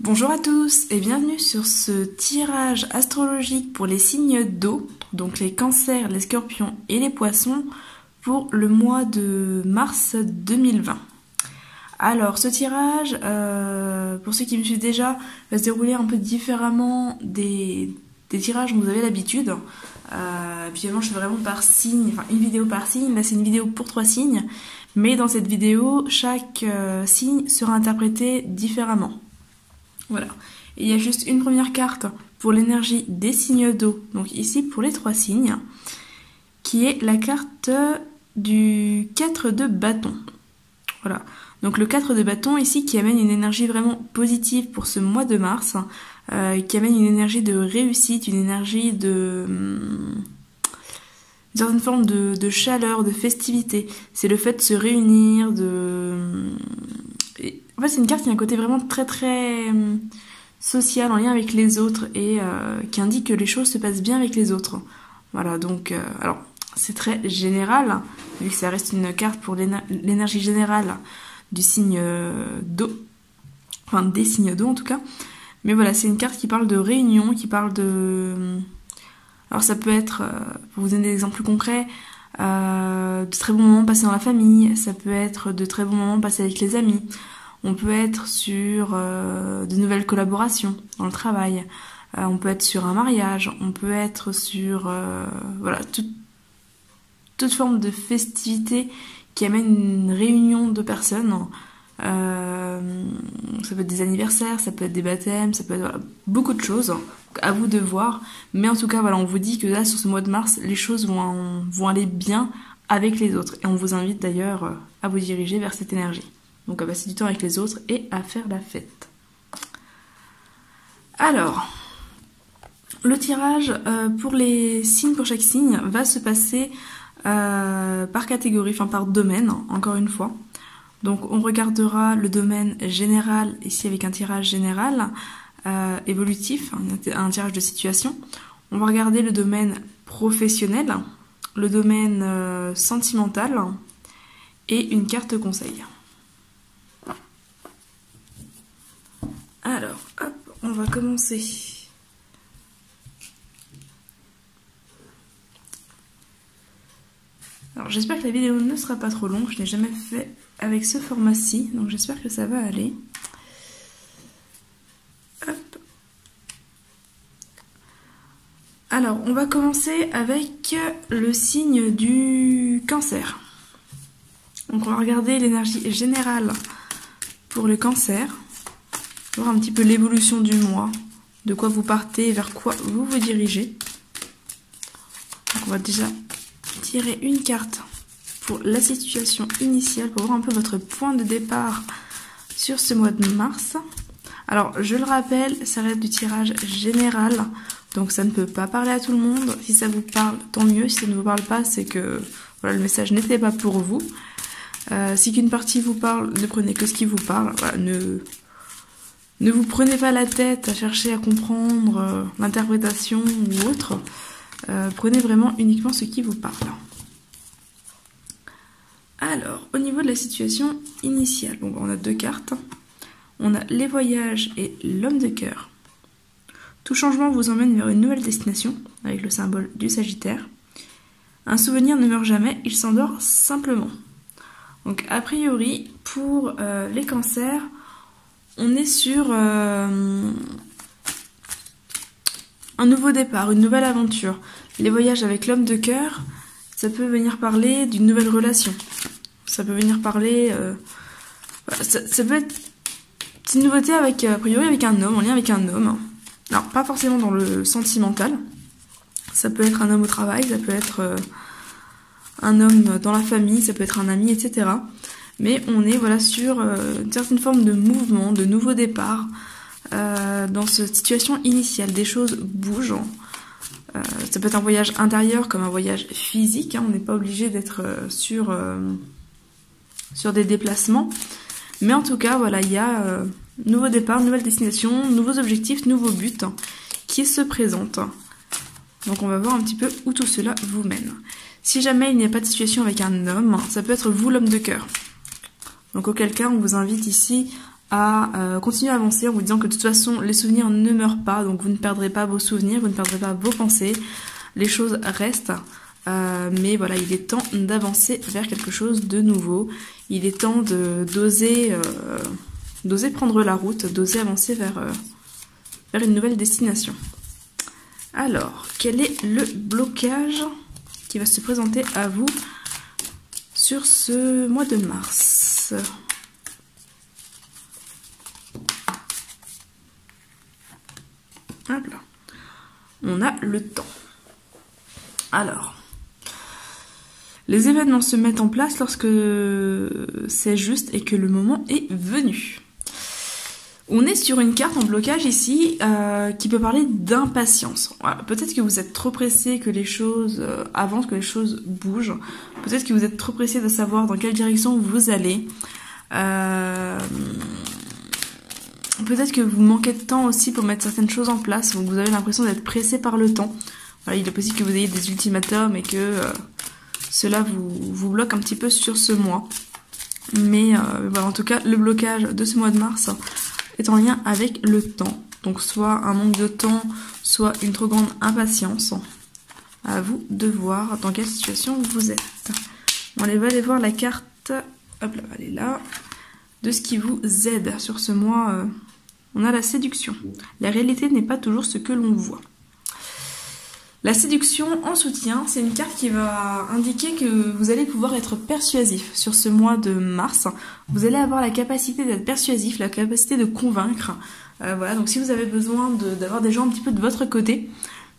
Bonjour à tous et bienvenue sur ce tirage astrologique pour les signes d'eau, donc les cancers, les scorpions et les poissons pour le mois de mars 2020. Alors ce tirage, pour ceux qui me suivent déjà, va se dérouler un peu différemment des tirages dont vous avez l'habitude. Habituellement je fais vraiment par signe, enfin une vidéo par signe, là c'est une vidéo pour 3 signes, mais dans cette vidéo chaque signe sera interprété différemment. Voilà. Et il y a juste une première carte pour l'énergie des signes d'eau, donc ici pour les 3 signes, qui est la carte du 4 de bâton. Voilà. Donc le 4 de bâton ici qui amène une énergie vraiment positive pour ce mois de mars, qui amène une énergie de réussite, une énergie de... une certaine forme de chaleur, de festivité. C'est le fait de se réunir, En fait, c'est une carte qui a un côté vraiment très social, en lien avec les autres, et qui indique que les choses se passent bien avec les autres. Voilà, donc... alors, c'est très général, vu que ça reste une carte pour l'énergie générale du signe d'eau. Enfin, des signes d'eau, en tout cas. Mais voilà, c'est une carte qui parle de réunion, qui parle de... Alors, ça peut être, pour vous donner des exemples plus concrets, de très bons moments passés dans la famille, ça peut être de très bons moments passés avec les amis. On peut être sur de nouvelles collaborations dans le travail, on peut être sur un mariage, on peut être sur voilà, toute forme de festivité qui amène une réunion de personnes. Ça peut être des anniversaires, ça peut être des baptêmes, ça peut être voilà, beaucoup de choses, à vous de voir. Mais en tout cas, voilà, on vous dit que là, sur ce mois de mars, les choses vont aller bien avec les autres. Et on vous invite d'ailleurs à vous diriger vers cette énergie. Donc à passer du temps avec les autres et à faire la fête. Alors, le tirage pour les signes, pour chaque signe, va se passer par catégorie, enfin par domaine, encore une fois. Donc on regardera le domaine général, ici avec un tirage général, évolutif, un tirage de situation. On va regarder le domaine professionnel, le domaine sentimental et une carte conseil. Alors, hop, on va commencer. Alors, j'espère que la vidéo ne sera pas trop longue. Je n'ai jamais fait avec ce format-ci, donc j'espère que ça va aller. Hop. Alors, on va commencer avec le signe du cancer. Donc, on va regarder l'énergie générale pour le cancer. Voir un petit peu l'évolution du mois, de quoi vous partez, vers quoi vous vous dirigez. Donc on va déjà tirer une carte pour la situation initiale, pour voir un peu votre point de départ sur ce mois de mars. Alors je le rappelle, ça reste du tirage général, donc ça ne peut pas parler à tout le monde. Si ça vous parle, tant mieux. Si ça ne vous parle pas, c'est que voilà, le message n'était pas pour vous. Si qu'une partie vous parle, ne prenez que ce qui vous parle. Voilà, ne vous prenez pas la tête à chercher à comprendre l'interprétation ou autre. Prenez vraiment uniquement ce qui vous parle. Alors, au niveau de la situation initiale, bon, on a 2 cartes. On a les voyages et l'homme de cœur. Tout changement vous emmène vers une nouvelle destination, avec le symbole du Sagittaire. Un souvenir ne meurt jamais, il s'endort simplement. Donc, a priori, pour les cancers, on est sur un nouveau départ, une nouvelle aventure. Les voyages avec l'homme de cœur, ça peut venir parler d'une nouvelle relation. Ça peut venir parler... ça peut être une nouveauté avec, a priori avec un homme, en lien avec un homme. Alors, pas forcément dans le sentimental. Ça peut être un homme au travail, ça peut être un homme dans la famille, ça peut être un ami, etc. Mais on est voilà, sur une certaine forme de mouvement, de nouveau départ dans cette situation initiale. Des choses bougent. Ça peut être un voyage intérieur comme un voyage physique. Hein, on n'est pas obligé d'être sur des déplacements. Mais en tout cas, voilà, il y a nouveau départ, nouvelle destination, nouveaux objectifs, nouveaux buts qui se présentent. Donc on va voir un petit peu où tout cela vous mène. Si jamais il n'y a pas de situation avec un homme, ça peut être vous l'homme de cœur. Donc auquel cas on vous invite ici à continuer à avancer en vous disant que de toute façon les souvenirs ne meurent pas, donc vous ne perdrez pas vos souvenirs, vous ne perdrez pas vos pensées, les choses restent, mais voilà, il est temps d'avancer vers quelque chose de nouveau, il est temps d'oser prendre la route, d'oser avancer vers une nouvelle destination. Alors, quel est le blocage qui va se présenter à vous sur ce mois de mars? Hop là. On a le temps. Alors, les événements se mettent en place lorsque c'est juste et que le moment est venu. On est sur une carte en blocage ici qui peut parler d'impatience. Voilà, peut-être que vous êtes trop pressé que les choses avancent, que les choses bougent. Peut-être que vous êtes trop pressé de savoir dans quelle direction vous allez. Peut-être que vous manquez de temps aussi pour mettre certaines choses en place. Donc vous avez l'impression d'être pressé par le temps. Voilà, il est possible que vous ayez des ultimatums et que cela vous bloque un petit peu sur ce mois. Mais voilà, en tout cas, le blocage de ce mois de mars est en lien avec le temps. Donc soit un manque de temps, soit une trop grande impatience. À vous de voir dans quelle situation vous êtes. On va aller voir la carte, hop là, elle est là, de ce qui vous aide sur ce mois. On a la séduction. La réalité n'est pas toujours ce que l'on voit. La séduction en soutien, c'est une carte qui va indiquer que vous allez pouvoir être persuasif sur ce mois de mars. Vous allez avoir la capacité d'être persuasif, la capacité de convaincre. Voilà, donc si vous avez besoin d'avoir des gens un petit peu de votre côté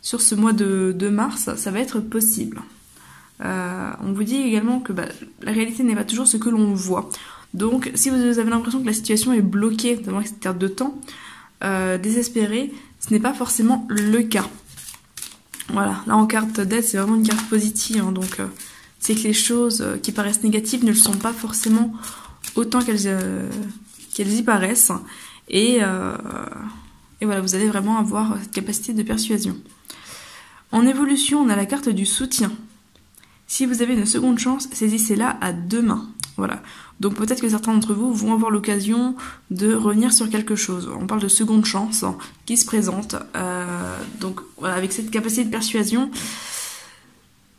sur ce mois de mars, ça va être possible. On vous dit également que la réalité n'est pas toujours ce que l'on voit. Donc si vous avez l'impression que la situation est bloquée dans cette carte de temps, désespéré, ce n'est pas forcément le cas. Voilà, là en carte d'aide, c'est vraiment une carte positive, hein, donc c'est que les choses qui paraissent négatives ne le sont pas forcément autant qu'elles y paraissent. Et voilà, vous allez vraiment avoir cette capacité de persuasion. En évolution, on a la carte du soutien. Si vous avez une seconde chance, saisissez-la à deux mains. Voilà. Donc peut-être que certains d'entre vous vont avoir l'occasion de revenir sur quelque chose. On parle de seconde chance qui se présente. Donc voilà, avec cette capacité de persuasion,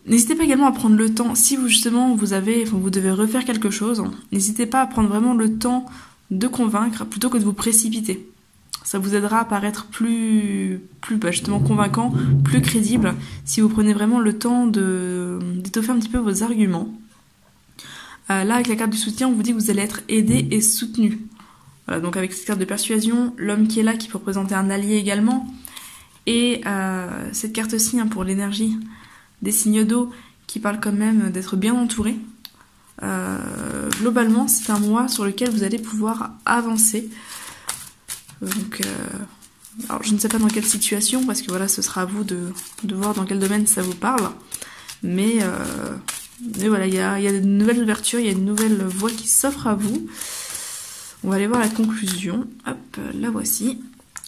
n'hésitez pas également à prendre le temps. Si vous justement vous devez refaire quelque chose, n'hésitez pas à prendre vraiment le temps de convaincre plutôt que de vous précipiter. Ça vous aidera à paraître plus justement convaincant, plus crédible, si vous prenez vraiment le temps d'étoffer un petit peu vos arguments. Là, avec la carte du soutien, on vous dit que vous allez être aidé et soutenu. Voilà, donc avec cette carte de persuasion, l'homme qui est là, qui peut représenter un allié également, et cette carte-ci, hein, pour l'énergie des signes d'eau, qui parle quand même d'être bien entouré. Globalement, c'est un mois sur lequel vous allez pouvoir avancer. Donc, alors je ne sais pas dans quelle situation, parce que voilà, ce sera à vous de voir dans quel domaine ça vous parle. Mais voilà, il y a de nouvelles ouvertures, il y a une nouvelle voie qui s'offre à vous. On va aller voir la conclusion. Hop, la voici.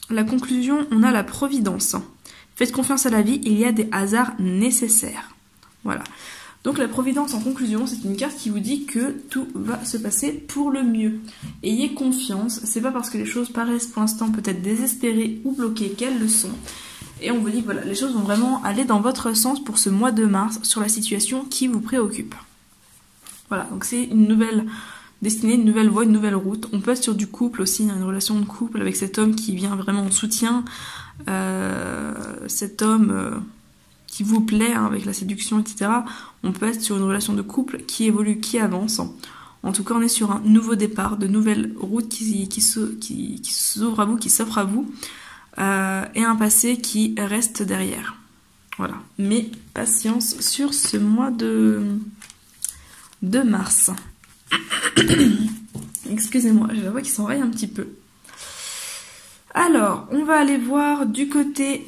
La conclusion, on a la providence. Faites confiance à la vie, il y a des hasards nécessaires. Voilà. Donc la providence en conclusion, c'est une carte qui vous dit que tout va se passer pour le mieux. Ayez confiance, c'est pas parce que les choses paraissent pour l'instant peut-être désespérées ou bloquées qu'elles le sont. Et on vous dit que voilà, les choses vont vraiment aller dans votre sens pour ce mois de mars sur la situation qui vous préoccupe. Voilà, donc c'est une nouvelle destinée, une nouvelle voie, une nouvelle route. On peut être sur du couple aussi, une relation de couple avec cet homme qui vient vraiment en soutien. Cet homme qui vous plaît, hein, avec la séduction, etc. On peut être sur une relation de couple qui évolue, qui avance. En tout cas, on est sur un nouveau départ, de nouvelles routes qui s'ouvrent à vous, qui s'offrent à vous. Et un passé qui reste derrière. Voilà. Mais patience sur ce mois de mars. Excusez-moi, j'ai la voix qui s'enraye un petit peu. Alors, on va aller voir du côté...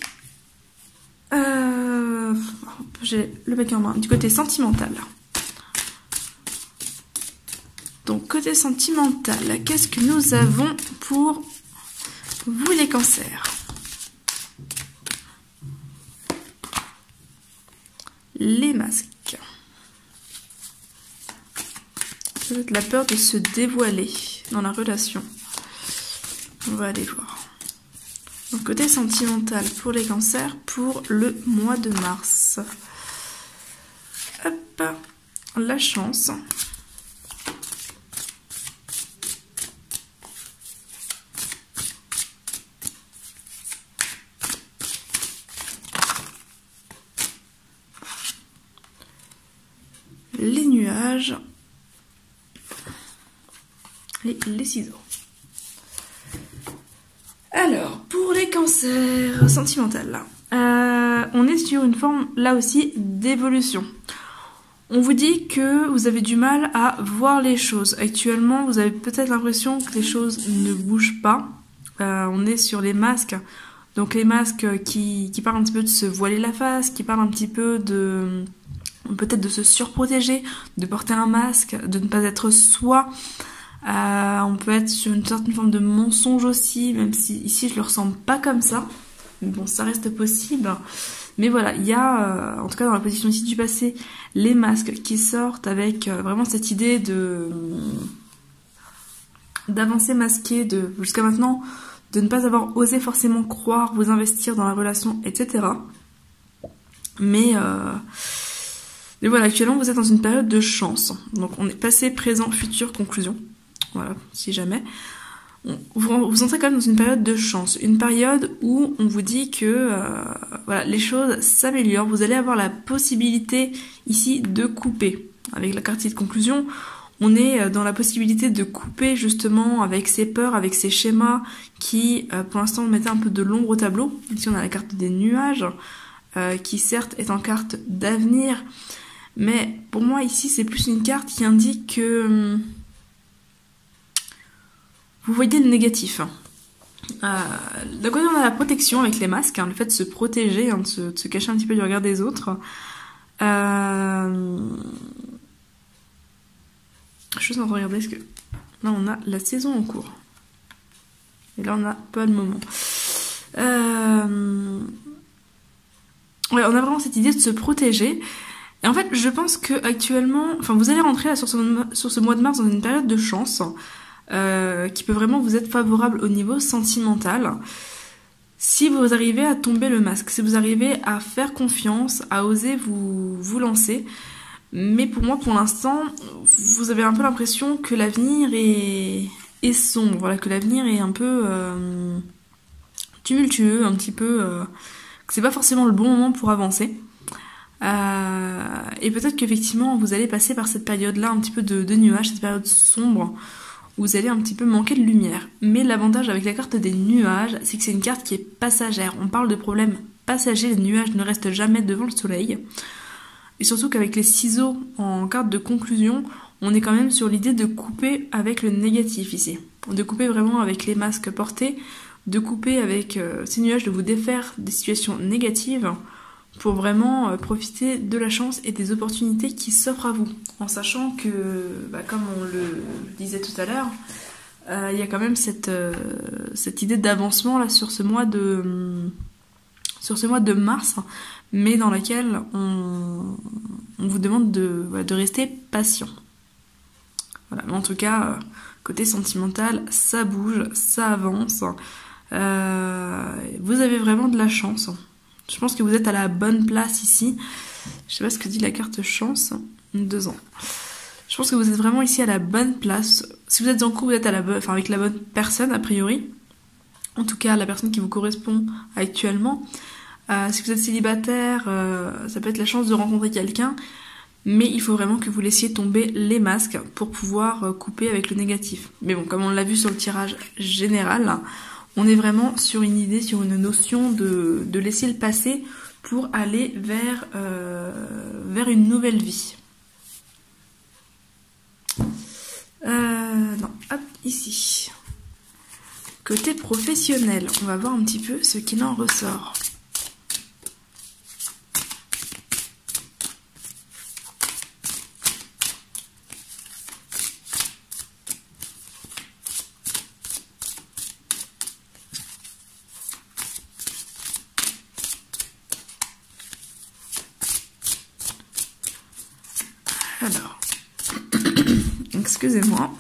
j'ai le bec en main. Du côté sentimental. Donc, côté sentimental, qu'est-ce que nous avons pour vous les cancers? Les masques. Peut-être la peur de se dévoiler dans la relation. On va aller voir. Donc côté sentimental pour les cancers pour le mois de mars. Hop, la chance. Les nuages et les ciseaux. Alors, pour les cancers sentimentaux, on est sur une forme, là aussi, d'évolution. On vous dit que vous avez du mal à voir les choses. Actuellement, vous avez peut-être l'impression que les choses ne bougent pas. On est sur les masques. Donc les masques qui parlent un petit peu de se voiler la face, qui parlent un petit peu de... peut-être de se surprotéger, de porter un masque, de ne pas être soi. On peut être sur une certaine forme de mensonge aussi, même si ici je le ressens pas comme ça. Mais bon, ça reste possible. Mais voilà, il y a, en tout cas dans la position ici du passé, les masques qui sortent avec vraiment cette idée de d'avancer masqué, de jusqu'à maintenant, de ne pas avoir osé forcément croire, vous investir dans la relation, etc. Mais voilà, actuellement vous êtes dans une période de chance. Donc on est passé, présent, futur, conclusion. Voilà, si jamais. Vous entrez quand même dans une période de chance. Une période où on vous dit que voilà, les choses s'améliorent. Vous allez avoir la possibilité ici de couper. Avec la carte de conclusion, on est dans la possibilité de couper justement avec ses peurs, avec ses schémas qui, pour l'instant, mettaient un peu de l'ombre au tableau. Ici on a la carte des nuages, qui certes est en carte d'avenir. Mais pour moi ici c'est plus une carte qui indique que vous voyez le négatif. D'un côté on a la protection avec les masques, le fait de se protéger, de se cacher un petit peu du regard des autres. Je suis en train de regarder ce que... Là on a la saison en cours. Et là on n'a pas le moment. Ouais, on a vraiment cette idée de se protéger. Et en fait, je pense que actuellement, enfin, vous allez rentrer là, sur ce mois de mars dans une période de chance qui peut vraiment vous être favorable au niveau sentimental. Si vous arrivez à tomber le masque, si vous arrivez à faire confiance, à oser vous lancer. Mais pour moi, pour l'instant, vous avez un peu l'impression que l'avenir est sombre, voilà, que l'avenir est un peu tumultueux, un petit peu... que c'est pas forcément le bon moment pour avancer. Et peut-être qu'effectivement vous allez passer par cette période-là un petit peu de nuages, cette période sombre où vous allez un petit peu manquer de lumière. Mais l'avantage avec la carte des nuages, c'est que c'est une carte qui est passagère. On parle de problèmes passagers, les nuages ne restent jamais devant le soleil. Et surtout qu'avec les ciseaux en carte de conclusion, on est quand même sur l'idée de couper avec le négatif ici. De couper vraiment avec les masques portés, de couper avec ces nuages, de vous défaire des situations négatives pour vraiment profiter de la chance et des opportunités qui s'offrent à vous. En sachant que, comme on le disait tout à l'heure, il y a quand même cette idée d'avancement là sur ce mois de mars, mais dans laquelle on vous demande de rester patient. Voilà. Mais en tout cas, côté sentimental, ça bouge, ça avance. Vous avez vraiment de la chance. Je pense que vous êtes à la bonne place ici. Je sais pas ce que dit la carte chance. 2 ans. Je pense que vous êtes vraiment ici à la bonne place. Si vous êtes en couple, vous êtes avec la bonne personne, a priori. En tout cas, la personne qui vous correspond actuellement. Si vous êtes célibataire, ça peut être la chance de rencontrer quelqu'un. Mais il faut vraiment que vous laissiez tomber les masques pour pouvoir couper avec le négatif. Mais bon, comme on l'a vu sur le tirage général, on est vraiment sur une idée, sur une notion de laisser le passé pour aller vers une nouvelle vie. Non, hop, ici. Côté professionnel, on va voir un petit peu ce qu'il en ressort. Alors, excusez-moi,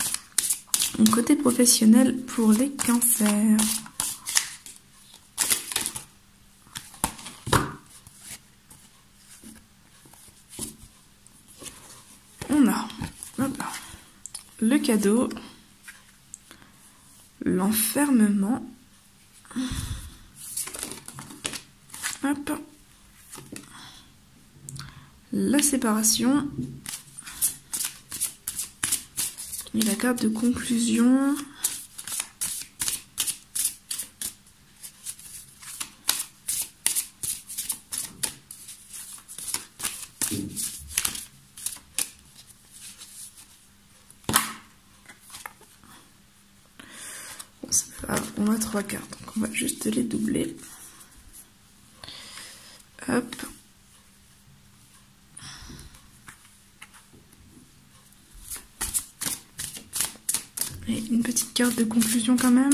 Côté professionnel pour les cancers. On a le cadeau, l'enfermement, hop, la séparation et la carte de conclusion. Bon, c'est pas grave, on a 3 cartes, donc on va juste les doubler. Hop. Et une petite carte de conclusion quand même.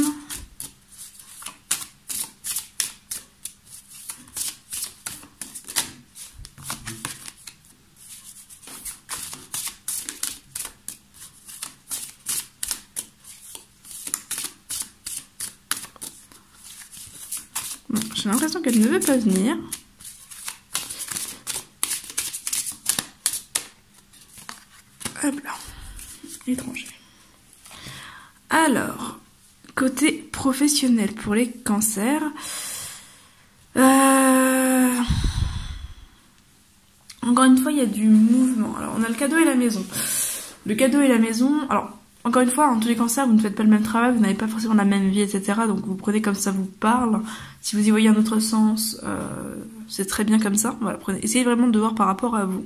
Bon, j'ai l'impression qu'elle ne veut pas venir. Hop là, étranger. Alors, côté professionnel pour les cancers, encore une fois, il y a du mouvement. Alors, on a le cadeau et la maison. Le cadeau et la maison, alors, encore une fois, tous les cancers, vous ne faites pas le même travail, vous n'avez pas forcément la même vie, etc. Donc, vous prenez comme ça vous parle. Si vous y voyez un autre sens, c'est très bien comme ça. Voilà, essayez vraiment de voir par rapport à vous.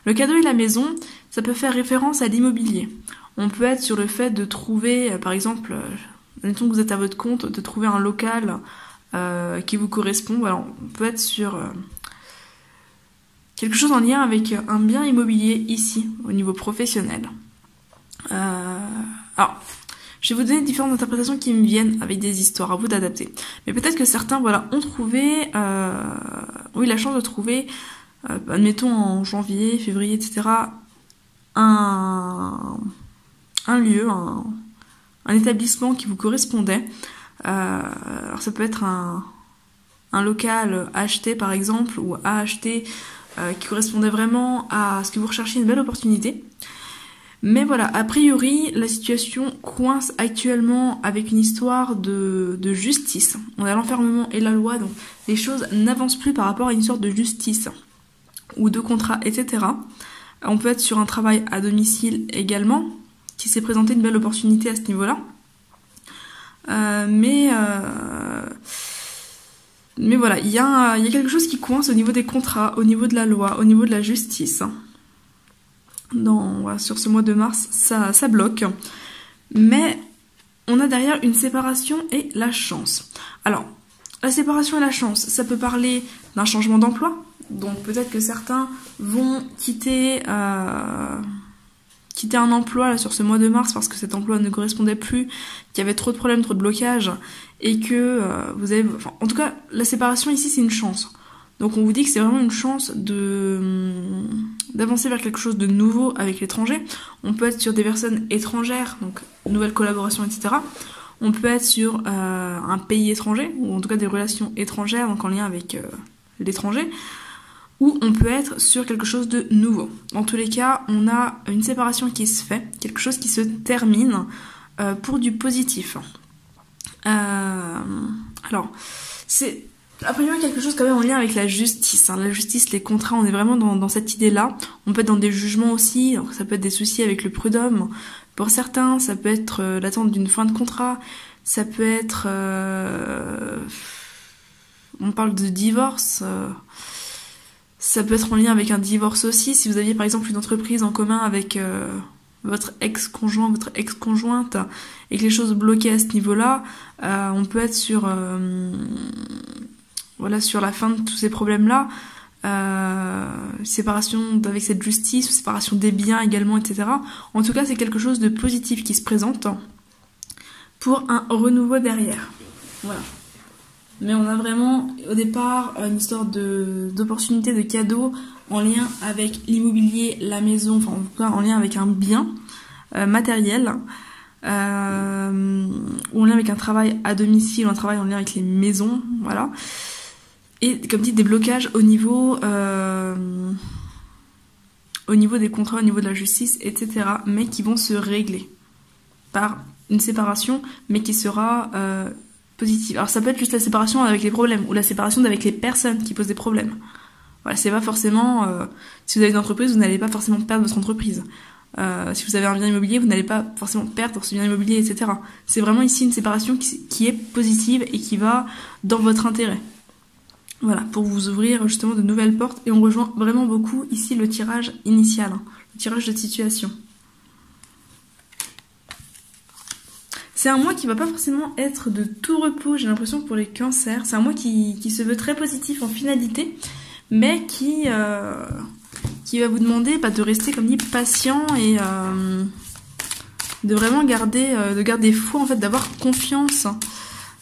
Le cadeau et la maison, ça peut faire référence à l'immobilier. On peut être sur le fait de trouver, par exemple, admettons que vous êtes à votre compte, de trouver un local qui vous correspond. Voilà, on peut être sur quelque chose en lien avec un bien immobilier ici, au niveau professionnel. Alors, je vais vous donner différentes interprétations qui me viennent avec des histoires, à vous d'adapter. Mais peut-être que certains, voilà, ont trouvé, ont eu la chance de trouver, admettons en janvier, février, etc., un lieu, un établissement qui vous correspondait. Alors ça peut être un local acheté par exemple, ou à acheter, qui correspondait vraiment à ce que vous recherchiez, une belle opportunité. Mais voilà, a priori, la situation coince actuellement avec une histoire de justice. On a l'enfermement et la loi, donc les choses n'avancent plus par rapport à une sorte de justice ou de contrat, etc. On peut être sur un travail à domicile également, qui s'est présenté une belle opportunité à ce niveau-là. Mais voilà, il y a quelque chose qui coince au niveau des contrats, au niveau de la loi, au niveau de la justice. Voilà, sur ce mois de mars, ça bloque. Mais on a derrière une séparation et la chance. Alors, la séparation et la chance, ça peut parler d'un changement d'emploi. Donc peut-être que certains vont quitter un emploi là, sur ce mois de mars parce que cet emploi ne correspondait plus, qu'il y avait trop de problèmes, trop de blocages, et que vous avez... Enfin, en tout cas, la séparation ici, c'est une chance. Donc on vous dit que c'est vraiment une chance d'avancer vers quelque chose de nouveau avec l'étranger. On peut être sur des personnes étrangères, donc nouvelles collaborations, etc. On peut être sur un pays étranger, ou en tout cas des relations étrangères, donc en lien avec l'étranger. Ou on peut être sur quelque chose de nouveau. Dans tous les cas, on a une séparation qui se fait, quelque chose qui se termine pour du positif. Alors, c'est a priori quelque chose quand même en lien avec la justice. La justice, les contrats, on est vraiment dans cette idée-là. On peut être dans des jugements aussi, donc ça peut être des soucis avec le prud'homme. Pour certains, ça peut être l'attente d'une fin de contrat, ça peut être... on parle de divorce... Ça peut être en lien avec un divorce aussi. Si vous aviez par exemple une entreprise en commun avec votre ex-conjoint, votre ex-conjointe, et que les choses bloquaient à ce niveau-là, on peut être sur voilà, sur la fin de tous ces problèmes-là, séparation avec cette justice, séparation des biens également, etc. En tout cas, c'est quelque chose de positif qui se présente pour un renouveau derrière. Voilà. Mais on a vraiment, au départ, une histoire d'opportunité, de cadeau en lien avec l'immobilier, la maison, enfin en tout cas en lien avec un bien matériel. ou en lien avec un travail à domicile, ou un travail en lien avec les maisons, voilà. Et comme dit, des blocages au niveau des contrats, au niveau de la justice, etc. Mais qui vont se régler par une séparation, mais qui sera positive. Alors ça peut être juste la séparation avec les problèmes, ou la séparation avec les personnes qui posent des problèmes. Voilà, c'est pas forcément... si vous avez une entreprise, vous n'allez pas forcément perdre votre entreprise. Si vous avez un bien immobilier, vous n'allez pas forcément perdre ce bien immobilier, etc. C'est vraiment ici une séparation qui est positive et qui va dans votre intérêt. Voilà, pour vous ouvrir justement de nouvelles portes. Et on rejoint vraiment beaucoup ici le tirage initial, hein, le tirage de situation. C'est un mois qui va pas forcément être de tout repos, j'ai l'impression, pour les cancers. C'est un mois qui se veut très positif en finalité, mais qui va vous demander de rester, comme dit, patient et de vraiment garder foi, en fait, d'avoir confiance.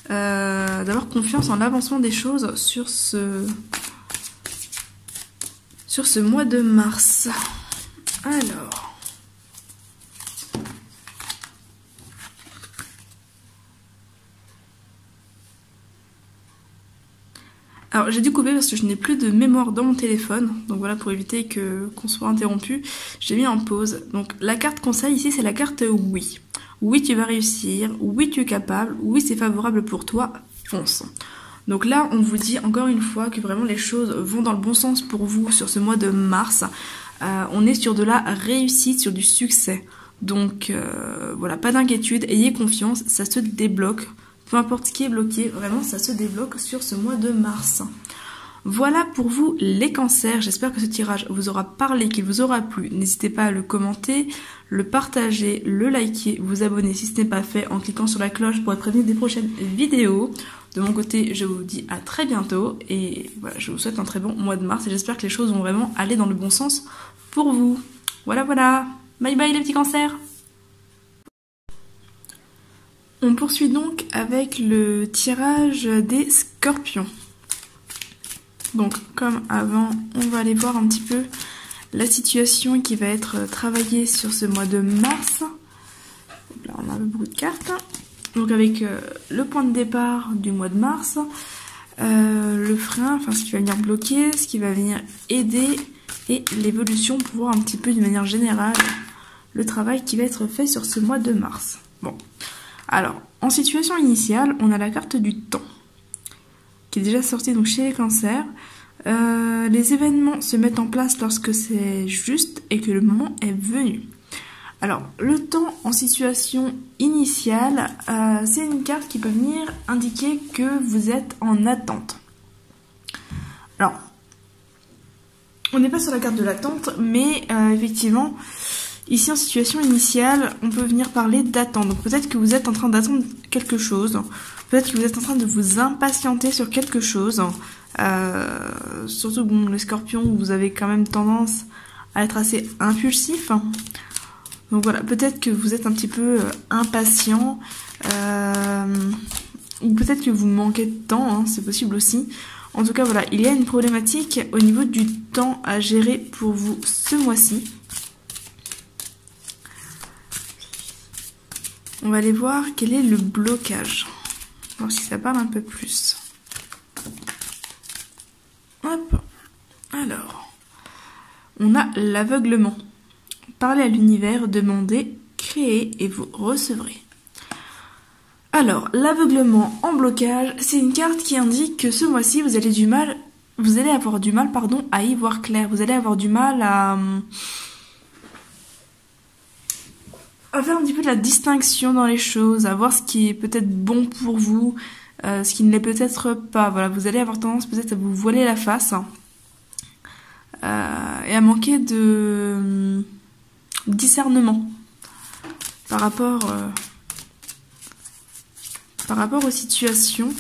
D'avoir confiance en l'avancement des choses sur ce mois de mars. Alors j'ai dû couper parce que je n'ai plus de mémoire dans mon téléphone, donc voilà, pour éviter qu'on soit interrompu, j'ai mis en pause. Donc la carte conseil ici, c'est la carte oui. Oui, tu vas réussir, oui, tu es capable, oui, c'est favorable pour toi, fonce. Donc là, on vous dit encore une fois que vraiment les choses vont dans le bon sens pour vous sur ce mois de mars. On est sur de la réussite, sur du succès. Donc voilà, pas d'inquiétude, ayez confiance, ça se débloque. Peu importe ce qui est bloqué, vraiment ça se débloque sur ce mois de mars. Voilà pour vous les cancers, j'espère que ce tirage vous aura parlé, qu'il vous aura plu. N'hésitez pas à le commenter, le partager, le liker, vous abonner si ce n'est pas fait en cliquant sur la cloche pour être prévenu des prochaines vidéos. De mon côté, je vous dis à très bientôt et voilà, je vous souhaite un très bon mois de mars et j'espère que les choses vont vraiment aller dans le bon sens pour vous. Voilà, bye bye les petits cancers. On poursuit donc avec le tirage des scorpions. Donc comme avant, on va aller voir un petit peu la situation qui va être travaillée sur ce mois de mars. Là on a beaucoup de cartes. Donc avec le point de départ du mois de mars, le frein, enfin ce qui va venir bloquer, ce qui va venir aider et l'évolution pour voir un petit peu d'une manière générale le travail qui va être fait sur ce mois de mars. Bon, alors en situation initiale, on a la carte du temps qui est déjà sortie donc chez les cancers. Les événements se mettent en place lorsque c'est juste et que le moment est venu. Alors, le temps en situation initiale, c'est une carte qui peut venir indiquer que vous êtes en attente. Alors, on n'est pas sur la carte de l'attente, mais effectivement, ici en situation initiale, on peut venir parler d'attente. Donc peut-être que vous êtes en train d'attendre quelque chose. Peut-être que vous êtes en train de vous impatienter sur quelque chose. Surtout, bon, les scorpions, vous avez quand même tendance à être assez impulsif. Donc voilà, peut-être que vous êtes un petit peu impatient. Ou peut-être que vous manquez de temps, hein, c'est possible aussi. En tout cas, voilà, il y a une problématique au niveau du temps à gérer pour vous ce mois-ci. On va aller voir quel est le blocage. Voir si ça parle un peu plus. Hop. Alors, on a l'aveuglement. Parlez à l'univers, demandez, créez et vous recevrez. Alors, l'aveuglement en blocage, c'est une carte qui indique que ce mois-ci, vous allez avoir du mal, à y voir clair. Vous allez avoir du mal à faire un petit peu de la distinction dans les choses, à voir ce qui est peut-être bon pour vous, ce qui ne l'est peut-être pas. Voilà, vous allez avoir tendance peut-être à vous voiler la face et à manquer de discernement par rapport aux situations,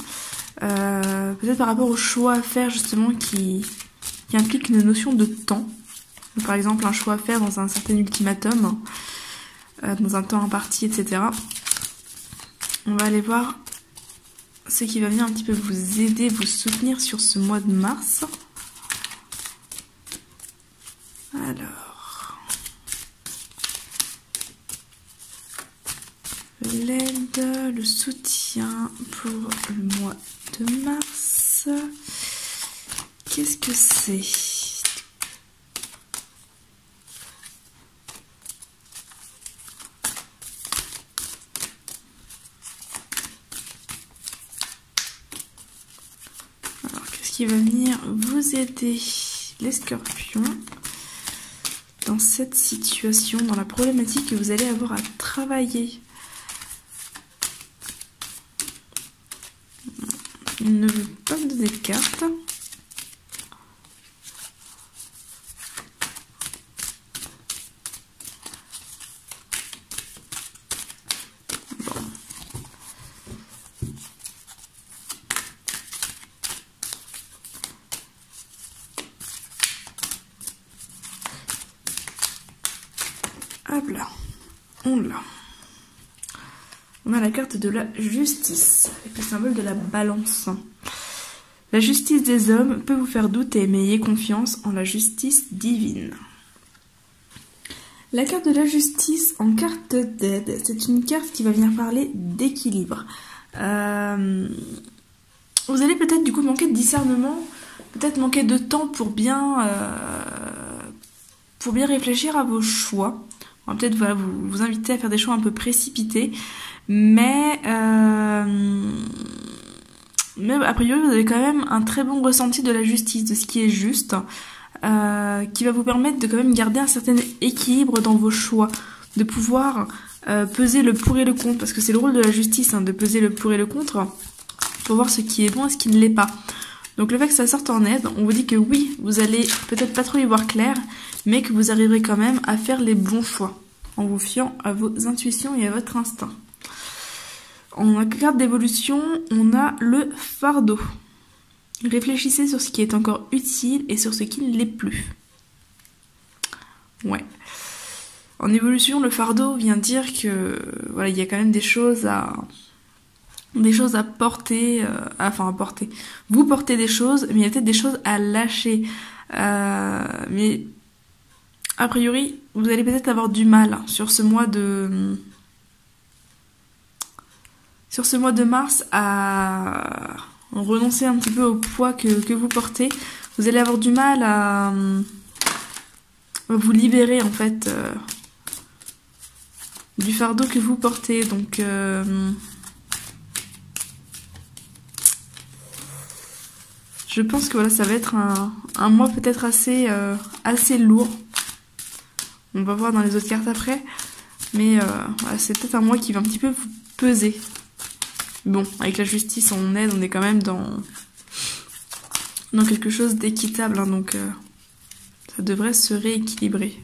peut-être par rapport aux choix à faire justement qui impliquent une notion de temps. Donc, par exemple, un choix à faire dans un certain ultimatum, dans un temps imparti, etc. On va aller voir ce qui va venir un petit peu vous aider, vous soutenir sur ce mois de mars. Alors, L'aide, le soutien pour le mois de mars. Qu'est-ce que c'est? Alors, qu'est-ce qui va venir vous aider, les scorpions, dans cette situation, dans la problématique que vous allez avoir à travailler? Il ne veut pas me donner de carte. Bon. Hop là, on l'a. On a la carte de la justice, avec le symbole de la balance. La justice des hommes peut vous faire douter, mais ayez confiance en la justice divine. La carte de la justice en carte d'aide, c'est une carte qui va venir parler d'équilibre. Vous allez peut-être du coup manquer de discernement, peut-être manquer de temps pour bien réfléchir à vos choix. On va peut-être voilà, vous inviter à faire des choix un peu précipités. Mais a priori vous avez quand même un très bon ressenti de la justice, de ce qui est juste, qui va vous permettre de quand même garder un certain équilibre dans vos choix, de pouvoir peser le pour et le contre, parce que c'est le rôle de la justice, hein, de peser le pour et le contre, pour voir ce qui est bon et ce qui ne l'est pas. Donc le fait que ça sorte en aide, on vous dit que oui, vous allez peut-être pas trop y voir clair, mais que vous arriverez quand même à faire les bons choix, en vous fiant à vos intuitions et à votre instinct. En carte d'évolution, on a le fardeau. Réfléchissez sur ce qui est encore utile et sur ce qui ne l'est plus. Ouais. En évolution, le fardeau vient dire que voilà, il y a quand même des choses à porter, à porter. Vous portez des choses, mais il y a peut-être des choses à lâcher. Mais a priori, vous allez peut-être avoir du mal sur ce mois de mars à renoncer un petit peu au poids que vous portez. Vous allez avoir du mal à vous libérer en fait du fardeau que vous portez. Donc je pense que voilà, ça va être un mois peut-être assez lourd. On va voir dans les autres cartes après. Mais voilà, c'est peut-être un mois qui va un petit peu vous peser. Bon, avec la justice en aide, on est quand même dans quelque chose d'équitable, hein, donc ça devrait se rééquilibrer.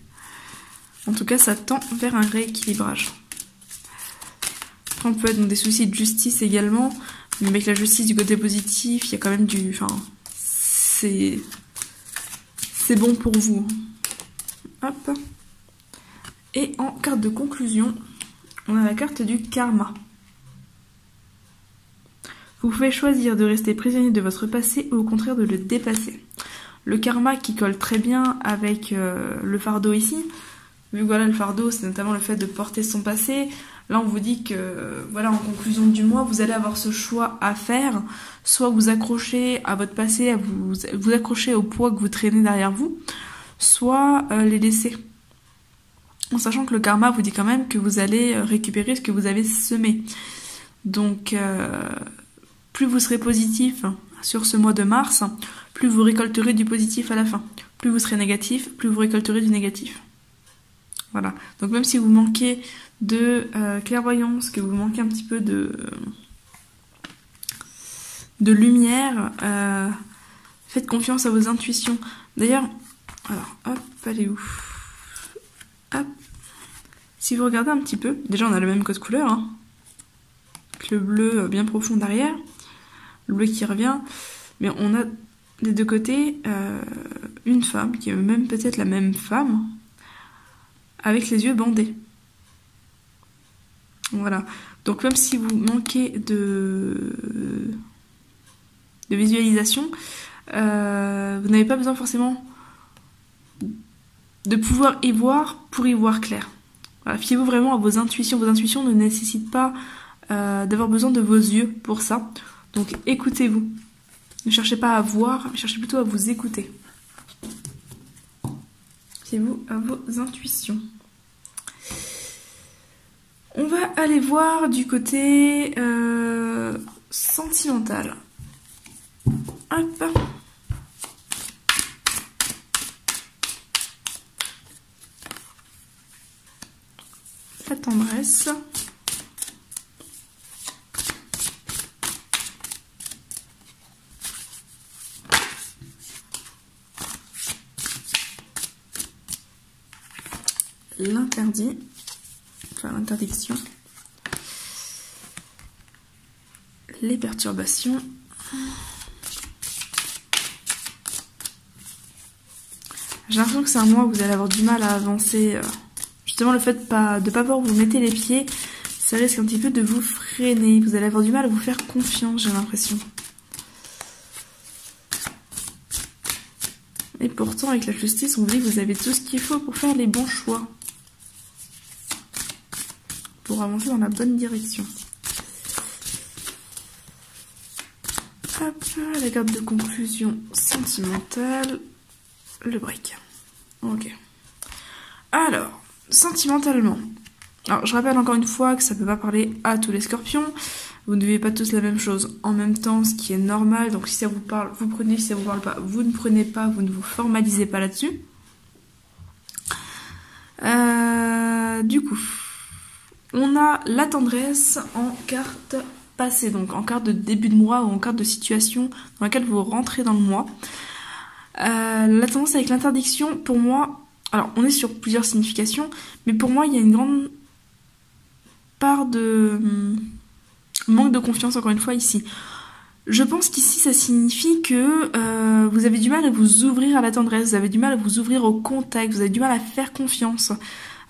En tout cas, ça tend vers un rééquilibrage. Après, on peut être dans des soucis de justice également, mais avec la justice du côté positif, il y a quand même du... Enfin, c'est bon pour vous. Hop. Et en carte de conclusion, on a la carte du karma. Vous pouvez choisir de rester prisonnier de votre passé ou au contraire de le dépasser. Le karma qui colle très bien avec le fardeau ici. Vu que voilà, le fardeau, c'est notamment le fait de porter son passé. Là, on vous dit que, voilà, en conclusion du mois, vous allez avoir ce choix à faire. Soit vous accrocher à votre passé, à vous accrocher au poids que vous traînez derrière vous, soit les laisser. En sachant que le karma vous dit quand même que vous allez récupérer ce que vous avez semé. Donc... plus vous serez positif sur ce mois de mars, plus vous récolterez du positif à la fin. Plus vous serez négatif, plus vous récolterez du négatif. Voilà. Donc même si vous manquez de clairvoyance, que vous manquez un petit peu de lumière, faites confiance à vos intuitions. D'ailleurs, alors, hop, elle est où? Hop. Si vous regardez un petit peu, déjà on a le même code couleur, hein, avec le bleu bien profond derrière. Le bleu qui revient, mais on a des deux côtés une femme, qui est même peut-être la même femme, avec les yeux bandés. Voilà. Donc même si vous manquez de visualisation, vous n'avez pas besoin forcément de pouvoir y voir pour y voir clair. Voilà, fiez-vous vraiment à vos intuitions. Vos intuitions ne nécessitent pas d'avoir besoin de vos yeux pour ça. Donc écoutez-vous. Ne cherchez pas à voir, cherchez plutôt à vous écouter. Fiez-vous à vos intuitions. On va aller voir du côté sentimental. Hop. La tendresse. L'interdit. Enfin, l'interdiction. Les perturbations. J'ai l'impression que c'est un mois où vous allez avoir du mal à avancer. Justement, le fait de pas pouvoir vous mettre les pieds, ça risque un petit peu de vous freiner. Vous allez avoir du mal à vous faire confiance, j'ai l'impression. Et pourtant, avec la justice, on vous dit que vous avez tout ce qu'il faut pour faire les bons choix. Pour avancer dans la bonne direction. Hop, la carte de conclusion sentimentale. Le break. Ok. Alors, sentimentalement. Alors, je rappelle encore une fois que ça ne peut pas parler à tous les scorpions. Vous ne vivez pas tous la même chose en même temps, ce qui est normal. Donc si ça vous parle, vous prenez. Si ça vous parle pas, vous ne prenez pas. Vous ne vous formalisez pas là-dessus. Du coup, on a la tendresse en carte passée. Donc en carte de début de mois ou en carte de situation dans laquelle vous rentrez dans le mois. La tendresse avec l'interdiction, pour moi... Alors, on est sur plusieurs significations, mais pour moi, il y a une grande part de manque de confiance, encore une fois, ici. Je pense qu'ici, ça signifie que vous avez du mal à vous ouvrir à la tendresse, vous avez du mal à vous ouvrir au contact, vous avez du mal à faire confiance.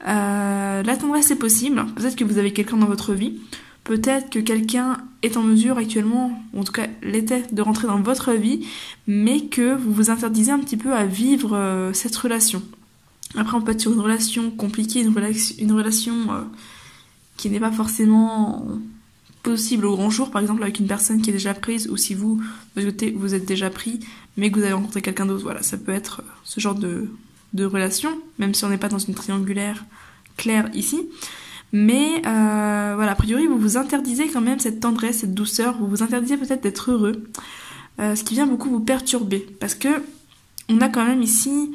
La tendresse est possible, peut-être que vous avez quelqu'un dans votre vie, peut-être que quelqu'un est en mesure actuellement, ou en tout cas l'était, de rentrer dans votre vie, mais que vous vous interdisez un petit peu à vivre cette relation. Après, on peut être sur une relation compliquée, une relation qui n'est pas forcément possible au grand jour, par exemple avec une personne qui est déjà prise, ou si vous, de votre côté, vous êtes déjà pris, mais que vous avez rencontré quelqu'un d'autre. Voilà, ça peut être ce genre de relation, même si on n'est pas dans une triangulaire claire ici. Mais voilà, a priori, vous vous interdisez quand même cette tendresse, cette douceur, vous vous interdisez peut-être d'être heureux, ce qui vient beaucoup vous perturber, parce que on a quand même ici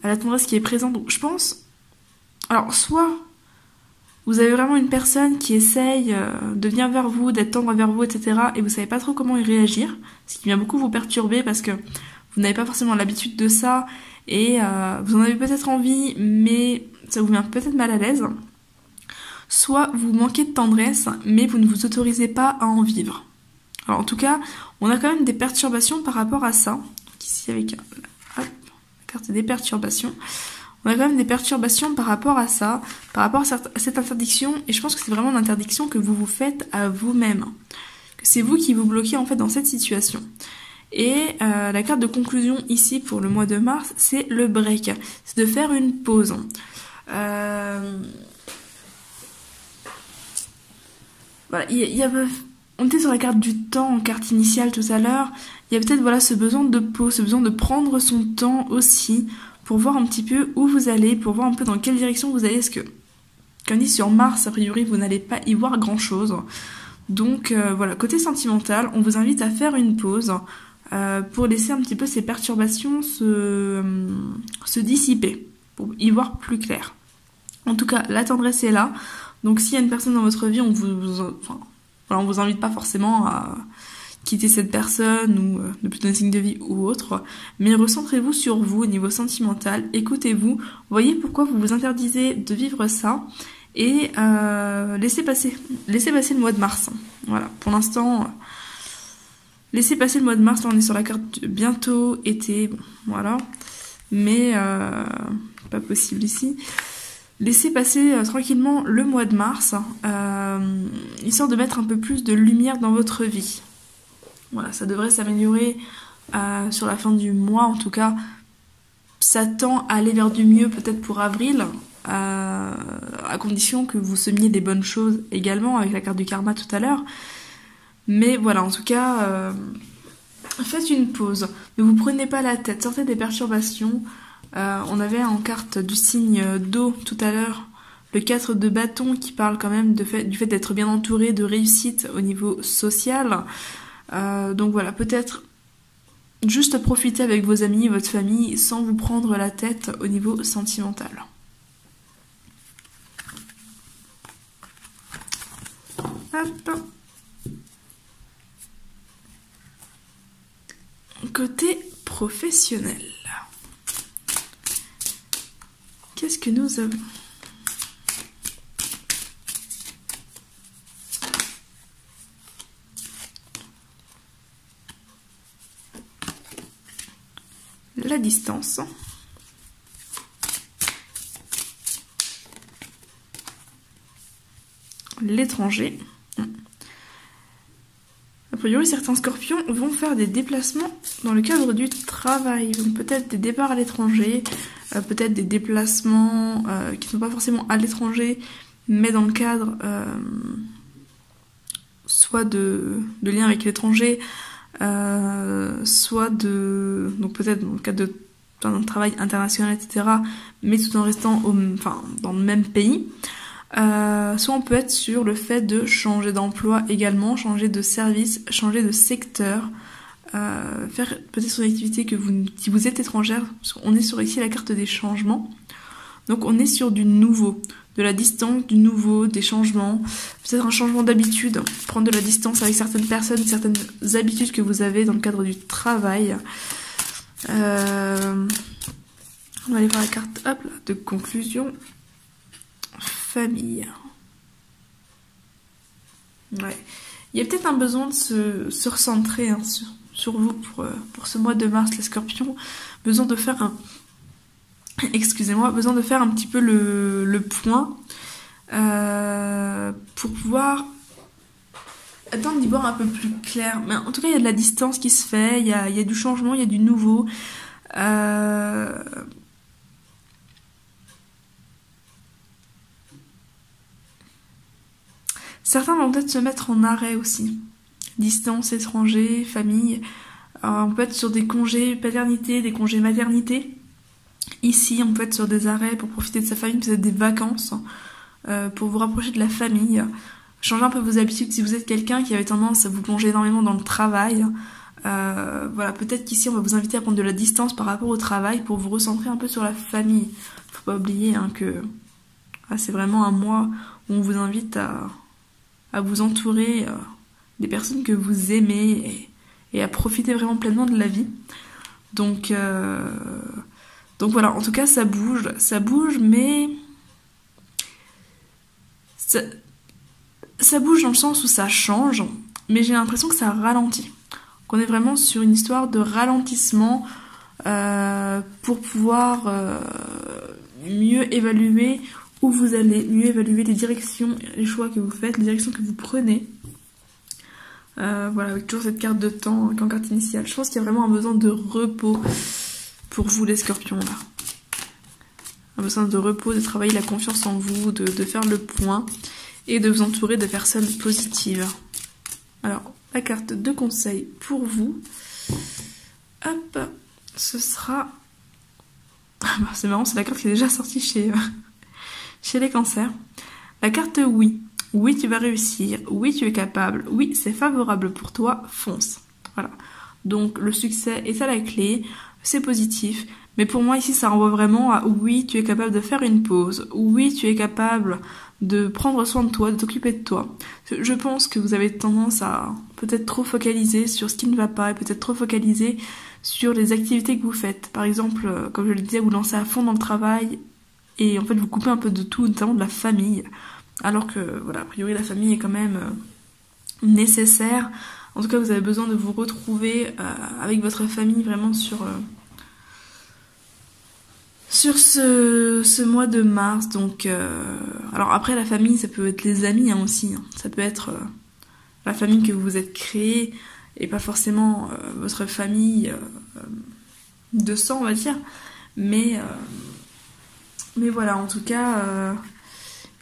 la tendresse qui est présente. Donc je pense, alors soit vous avez vraiment une personne qui essaye de venir vers vous, d'être tendre vers vous, etc. et vous savez pas trop comment y réagir, ce qui vient beaucoup vous perturber parce que vous n'avez pas forcément l'habitude de ça et vous en avez peut-être envie, mais ça vous met peut-être mal à l'aise. Soit vous manquez de tendresse, mais vous ne vous autorisez pas à en vivre. Alors en tout cas, on a quand même des perturbations par rapport à ça. Donc ici avec la carte des perturbations. On a quand même des perturbations par rapport à ça, par rapport à cette interdiction, et je pense que c'est vraiment une interdiction que vous vous faites à vous-même. Que c'est vous qui vous bloquez en fait dans cette situation. Et la carte de conclusion ici pour le mois de mars, c'est le break. C'est de faire une pause. Voilà, on était sur la carte du temps, en carte initiale tout à l'heure. Il y a peut-être voilà ce besoin de pause, ce besoin de prendre son temps aussi pour voir un petit peu où vous allez, pour voir un peu dans quelle direction vous allez. Est-ce que, comme dit sur Mars, a priori, vous n'allez pas y voir grand-chose. Donc voilà, côté sentimental, on vous invite à faire une pause pour laisser un petit peu ces perturbations se dissiper, pour y voir plus clair. En tout cas, la tendresse est là. Donc s'il y a une personne dans votre vie, on vous invite pas forcément à quitter cette personne ou de plus donner signe de vie ou autre, mais recentrez-vous sur vous au niveau sentimental, écoutez-vous, voyez pourquoi vous vous interdisez de vivre ça et laissez passer le mois de mars. Voilà, pour l'instant, laissez passer le mois de mars, là on est sur la carte de bientôt été, bon, voilà, mais pas possible ici. Laissez passer tranquillement le mois de mars, histoire de mettre un peu plus de lumière dans votre vie. Voilà, ça devrait s'améliorer sur la fin du mois, en tout cas. Ça tend à aller vers du mieux peut-être pour avril, à condition que vous semiez des bonnes choses également, avec la carte du karma tout à l'heure. Mais voilà, en tout cas, faites une pause. Ne vous prenez pas la tête, sortez des perturbations. On avait en carte du signe d'eau tout à l'heure le 4 de bâton qui parle quand même du fait d'être bien entouré, de réussite au niveau social. Donc voilà, peut-être juste profiter avec vos amis, votre famille, sans vous prendre la tête au niveau sentimental. Hop. Côté professionnel, qu'est-ce que nous avons ? La distance. L'étranger. A priori, certains scorpions vont faire des déplacements dans le cadre du travail. Donc peut-être des départs à l'étranger, peut-être des déplacements qui ne sont pas forcément à l'étranger, mais dans le cadre soit de liens avec l'étranger, soit de... donc peut-être dans le cadre d'un travail international, etc., mais tout en restant dans le même pays. Soit on peut être sur le fait de changer d'emploi également, changer de service, changer de secteur, faire peut-être une activité si vous êtes étrangère, on est sur ici la carte des changements, donc on est sur du nouveau, de la distance, du nouveau, des changements, peut-être un changement d'habitude, prendre de la distance avec certaines personnes, certaines habitudes que vous avez dans le cadre du travail. On va aller voir la carte de conclusion. Famille. Ouais. Il y a peut-être un besoin de se recentrer sur vous pour ce mois de mars, les scorpions. Besoin de faire un petit peu le point pour pouvoir attendre d'y voir un peu plus clair. Mais en tout cas, il y a de la distance qui se fait, il y a du changement, il y a du nouveau. Certains vont peut-être se mettre en arrêt aussi. Distance, étranger, famille. On peut être sur des congés paternité, des congés maternité. Ici, on peut être sur des arrêts pour profiter de sa famille, peut-être des vacances, pour vous rapprocher de la famille. Changer un peu vos habitudes si vous êtes quelqu'un qui avait tendance à vous plonger énormément dans le travail. Voilà, peut-être qu'ici, on va vous inviter à prendre de la distance par rapport au travail pour vous recentrer un peu sur la famille. Faut pas oublier que c'est vraiment un mois où on vous invite à vous entourer des personnes que vous aimez et à profiter vraiment pleinement de la vie. Donc voilà, en tout cas ça bouge, mais ça bouge dans le sens où ça change, mais j'ai l'impression que ça ralentit. Qu'on est vraiment sur une histoire de ralentissement pour pouvoir mieux évaluer où vous allez, mieux évaluer les directions, les choix que vous faites, les directions que vous prenez. Voilà, avec toujours cette carte de temps qu'en carte initiale. Je pense qu'il y a vraiment un besoin de repos pour vous les scorpions là. Un besoin de repos, de travailler la confiance en vous, de faire le point et de vous entourer de personnes positives. Alors, la carte de conseil pour vous, hop, ce sera... c'est marrant, c'est la carte qui est déjà sortie chez les cancers. La carte oui. Oui, tu vas réussir. Oui, tu es capable. Oui, c'est favorable pour toi. Fonce. Voilà. Donc, le succès est à la clé. C'est positif. Mais pour moi, ici, ça renvoie vraiment à oui, tu es capable de faire une pause. Oui, tu es capable de prendre soin de toi, de t'occuper de toi. Je pense que vous avez tendance à peut-être trop focaliser sur ce qui ne va pas et peut-être trop focaliser sur les activités que vous faites. Par exemple, comme je le disais, vous lancez à fond dans le travail et en fait, vous coupez un peu de tout, notamment de la famille. Alors que, voilà, a priori, la famille est quand même nécessaire. En tout cas, vous avez besoin de vous retrouver avec votre famille vraiment sur ce mois de mars. Donc, alors après, la famille, ça peut être les amis aussi. Ça peut être la famille que vous vous êtes créée et pas forcément votre famille de sang, on va dire. Mais Mais voilà, en tout cas,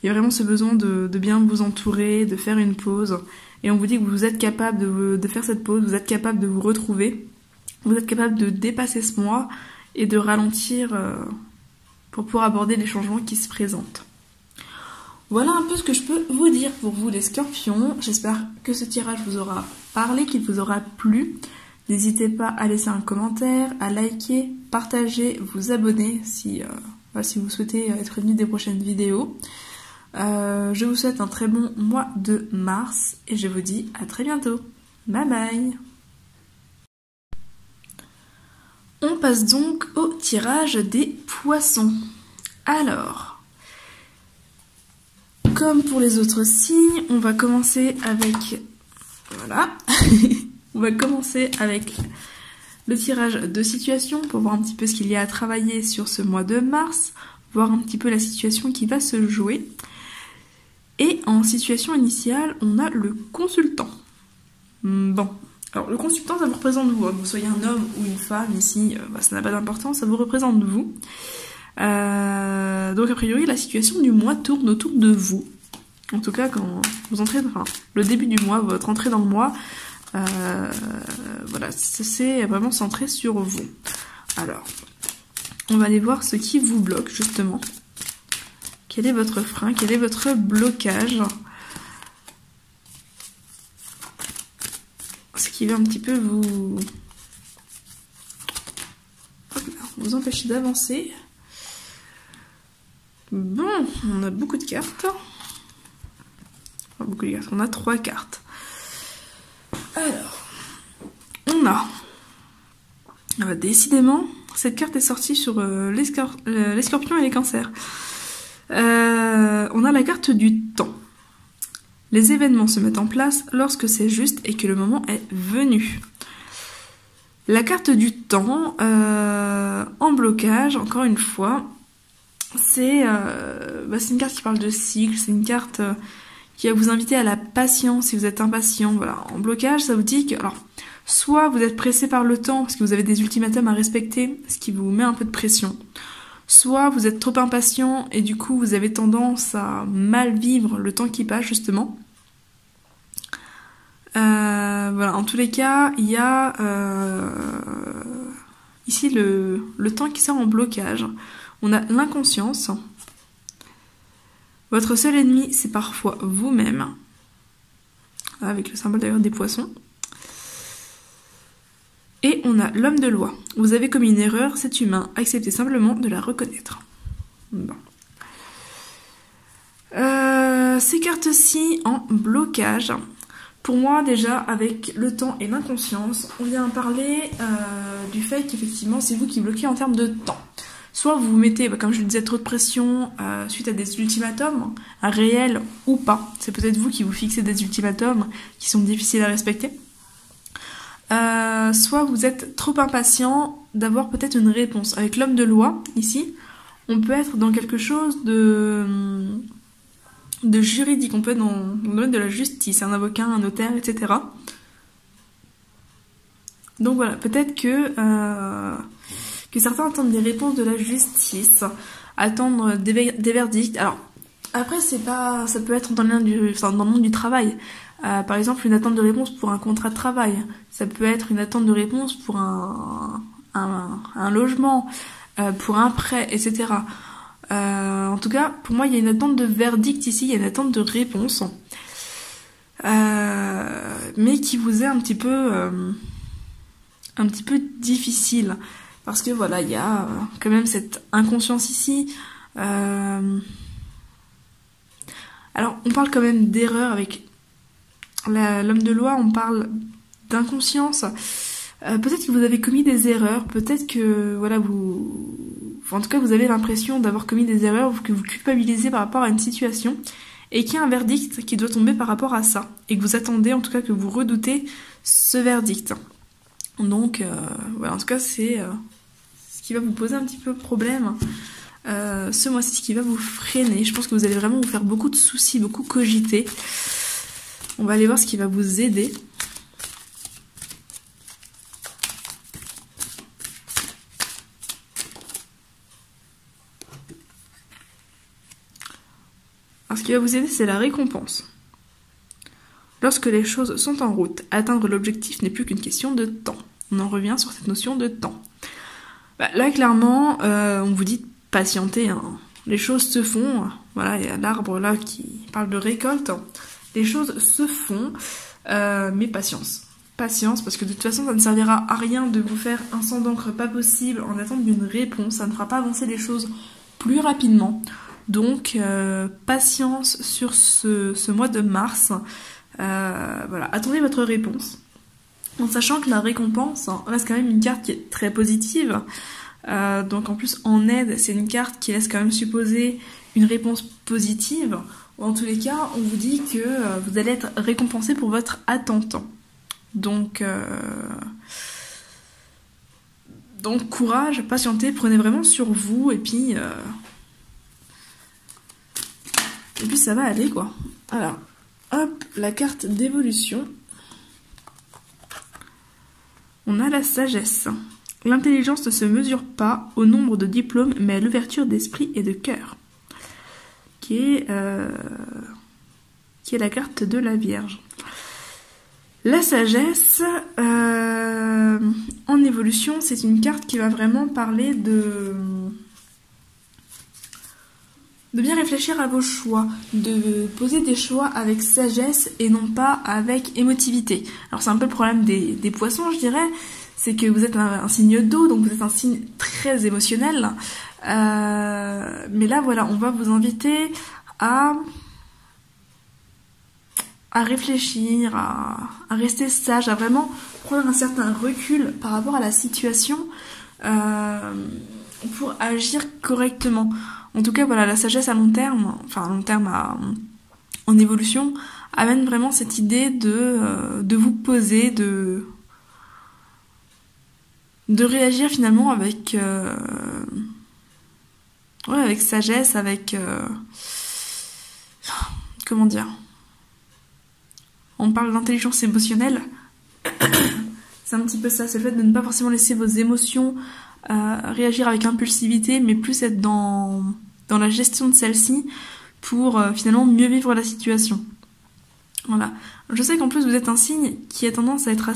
il y a vraiment ce besoin de bien vous entourer, de faire une pause. Et on vous dit que vous êtes capable de faire cette pause, vous êtes capable de vous retrouver, vous êtes capable de dépasser ce mois et de ralentir pour pouvoir aborder les changements qui se présentent. Voilà un peu ce que je peux vous dire pour vous les scorpions. J'espère que ce tirage vous aura parlé, qu'il vous aura plu. N'hésitez pas à laisser un commentaire, à liker, partager, vous abonner si vous souhaitez être prévenu des prochaines vidéos. Je vous souhaite un très bon mois de mars et je vous dis à très bientôt. Bye bye. On passe donc au tirage des poissons. Alors, comme pour les autres signes, on va commencer avec... Voilà. On va commencer avec le tirage de situation pour voir un petit peu ce qu'il y a à travailler sur ce mois de mars, voir un petit peu la situation qui va se jouer. Et en situation initiale, on a le consultant. Bon, alors le consultant, ça vous représente vous, hein, que vous soyez un homme ou une femme ici, ça n'a pas d'importance, ça vous représente vous. Donc a priori, la situation du mois tourne autour de vous. En tout cas, quand vous entrez, le début du mois, votre entrée dans le mois, voilà, c'est vraiment centré sur vous. Alors, on va aller voir ce qui vous bloque justement. Quel est votre frein? Quel est votre blocage? Ce qui va un petit peu vous empêcher d'avancer. Bon, on a beaucoup de cartes. Enfin, beaucoup de cartes. On a 3 cartes. Alors, on a... décidément, cette carte est sortie sur les scorpions et les cancers. On a la carte du temps. Les événements se mettent en place lorsque c'est juste et que le moment est venu. La carte du temps, en blocage, encore une fois, c'est une carte qui parle de cycle, c'est une carte qui va vous inviter à la patience si vous êtes impatient. Voilà. En blocage, ça vous dit que... Alors, soit vous êtes pressé par le temps parce que vous avez des ultimatums à respecter, ce qui vous met un peu de pression. Soit vous êtes trop impatient et du coup vous avez tendance à mal vivre le temps qui passe justement. Voilà, en tous les cas, il y a ici le temps qui sort en blocage. On a l'inconscience. Votre seul ennemi, c'est parfois vous-même. Avec le symbole d'ailleurs des poissons. Et on a l'homme de loi. Vous avez commis une erreur, c'est humain. Acceptez simplement de la reconnaître. Bon. Ces cartes-ci en blocage. Pour moi, déjà, avec le temps et l'inconscience, on vient parler du fait qu'effectivement, c'est vous qui bloquez en termes de temps. Soit vous vous mettez, comme je le disais, trop de pression suite à des ultimatums, réels ou pas. C'est peut-être vous qui vous fixez des ultimatums qui sont difficiles à respecter. Soit vous êtes trop impatient d'avoir peut-être une réponse. Avec l'homme de loi, ici, on peut être dans quelque chose de juridique, on peut être dans le domaine de la justice, un avocat, un notaire, etc. Donc voilà, peut-être que certains attendent des réponses de la justice, attendent des verdicts. Alors, après, ça peut être dans le monde du travail. Par exemple, une attente de réponse pour un contrat de travail. Ça peut être une attente de réponse pour un logement, pour un prêt, etc. En tout cas, pour moi, il y a une attente de verdict ici, il y a une attente de réponse. Mais qui vous est un petit peu difficile. Parce que voilà, il y a quand même cette inconscience ici. Alors, on parle quand même d'erreur avec l'homme de loi, on parle d'inconscience. Peut-être que vous avez commis des erreurs, peut-être que voilà en tout cas vous avez l'impression d'avoir commis des erreurs, que vous culpabilisez par rapport à une situation et qu'il y a un verdict qui doit tomber par rapport à ça et que vous attendez, en tout cas que vous redoutez ce verdict. Donc voilà, en tout cas c'est ce qui va vous poser un petit peu problème ce mois-ci, ce qui va vous freiner. Je pense que vous allez vraiment vous faire beaucoup de soucis, beaucoup cogiter. On va aller voir ce qui va vous aider. qui va vous aider, c'est la récompense. Lorsque les choses sont en route, atteindre l'objectif n'est plus qu'une question de temps. On en revient sur cette notion de temps. Là, clairement, on vous dit de patienter, hein. Les choses se font. Voilà, il y a l'arbre là qui parle de récolte. Les choses se font, mais patience. Patience, parce que de toute façon, ça ne servira à rien de vous faire un sang d'encre pas possible en attendant d'une réponse. Ça ne fera pas avancer les choses plus rapidement. Donc, patience sur ce mois de mars. Voilà, attendez votre réponse. En sachant que la récompense reste quand même une carte qui est très positive. Donc en plus en aide, c'est une carte qui laisse quand même supposer une réponse positive. En tous les cas, on vous dit que vous allez être récompensé pour votre attente. Donc courage, patientez, prenez vraiment sur vous et puis ça va aller quoi. Alors, hop, la carte d'évolution. On a la sagesse. L'intelligence ne se mesure pas au nombre de diplômes, mais à l'ouverture d'esprit et de cœur. Qui est la carte de la Vierge. La sagesse, en évolution, c'est une carte qui va vraiment parler de bien réfléchir à vos choix, de poser des choix avec sagesse et non pas avec émotivité. Alors c'est un peu le problème des poissons, je dirais, c'est que vous êtes un signe d'eau, donc vous êtes un signe très émotionnel. Mais là, voilà, on va vous inviter à réfléchir, à rester sage, à vraiment prendre un certain recul par rapport à la situation pour agir correctement. En tout cas, voilà, la sagesse à long terme, en évolution, amène vraiment cette idée de vous poser, de réagir finalement avec sagesse, avec comment dire, on parle d'intelligence émotionnelle. C'est un petit peu ça, c'est le fait de ne pas forcément laisser vos émotions réagir avec impulsivité, mais plus être dans la gestion de celle-ci pour finalement mieux vivre la situation. Voilà. Je sais qu'en plus vous êtes un signe qui a tendance à être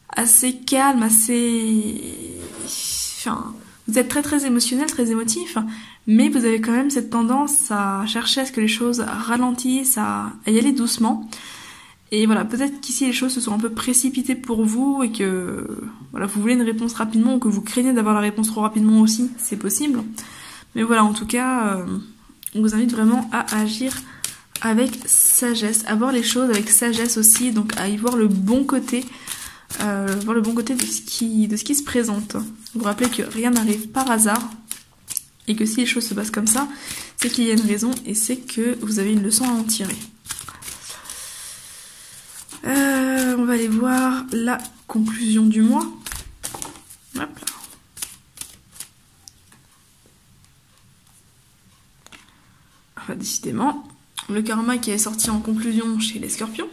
assez calme, vous êtes très très émotionnel, très émotif, mais vous avez quand même cette tendance à chercher à ce que les choses ralentissent, à y aller doucement. Et voilà, peut-être qu'ici les choses se sont un peu précipitées pour vous et que voilà, vous voulez une réponse rapidement ou que vous craignez d'avoir la réponse trop rapidement aussi, c'est possible. Mais voilà, en tout cas, on vous invite vraiment à agir avec sagesse, à voir les choses avec sagesse aussi, donc à y voir le bon côté, de ce qui se présente. Vous vous rappelez que rien n'arrive par hasard et que si les choses se passent comme ça, c'est qu'il y a une raison et c'est que vous avez une leçon à en tirer. On va aller voir la conclusion du mois. Hop là. Enfin, décidément, le karma qui est sorti en conclusion chez les scorpions.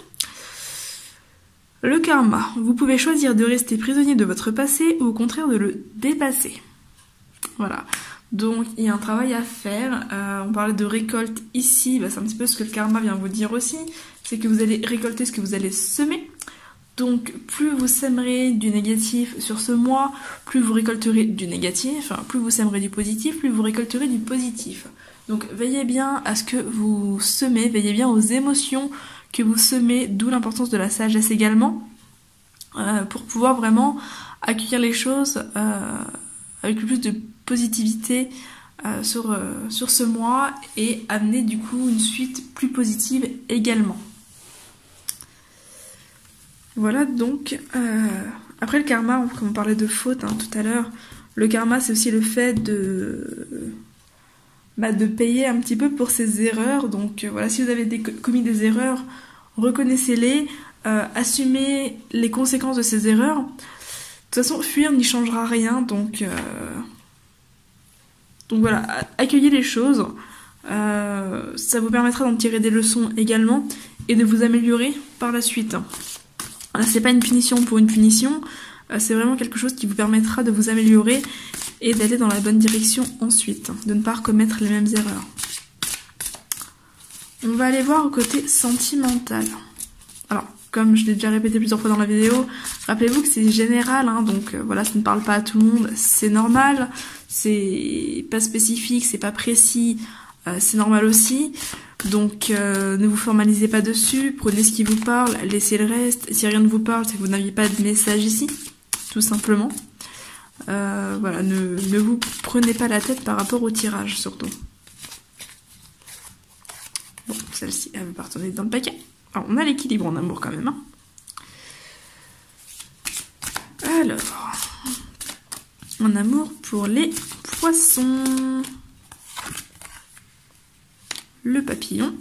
Le karma. Vous pouvez choisir de rester prisonnier de votre passé ou au contraire de le dépasser. Voilà. Donc il y a un travail à faire. On parlait de récolte ici. C'est un petit peu ce que le karma vient vous dire aussi. C'est que vous allez récolter ce que vous allez semer. Donc plus vous sèmerez du négatif sur ce mois, plus vous récolterez du négatif. Plus vous sèmerez du positif, plus vous récolterez du positif. Donc veillez bien à ce que vous semez, veillez bien aux émotions que vous semez, d'où l'importance de la sagesse également, pour pouvoir vraiment accueillir les choses avec le plus de positivité sur ce mois et amener du coup une suite plus positive également. Voilà donc, après le karma, comme on parlait de faute tout à l'heure, le karma c'est aussi le fait de payer un petit peu pour ses erreurs. Donc voilà, si vous avez commis des erreurs, reconnaissez-les, assumez les conséquences de ces erreurs. De toute façon, fuir n'y changera rien, donc voilà, accueillez les choses, ça vous permettra d'en tirer des leçons également et de vous améliorer par la suite. Voilà, c'est pas une punition pour une punition, c'est vraiment quelque chose qui vous permettra de vous améliorer et d'aller dans la bonne direction ensuite, de ne pas recommettre les mêmes erreurs. On va aller voir au côté sentimental. Alors, comme je l'ai déjà répété plusieurs fois dans la vidéo, rappelez-vous que c'est général, hein, donc voilà, ça ne parle pas à tout le monde, c'est normal, c'est pas spécifique, c'est pas précis, c'est normal aussi. Donc ne vous formalisez pas dessus, prenez ce qui vous parle, laissez le reste. Si rien ne vous parle, c'est que vous n'aviez pas de message ici, tout simplement. Voilà, ne vous prenez pas la tête par rapport au tirage, surtout. Bon, celle-ci, elle veut pas retourner dans le paquet. Alors, on a l'équilibre en amour quand même. Hein. Alors, en amour pour les poissons. Le papillon.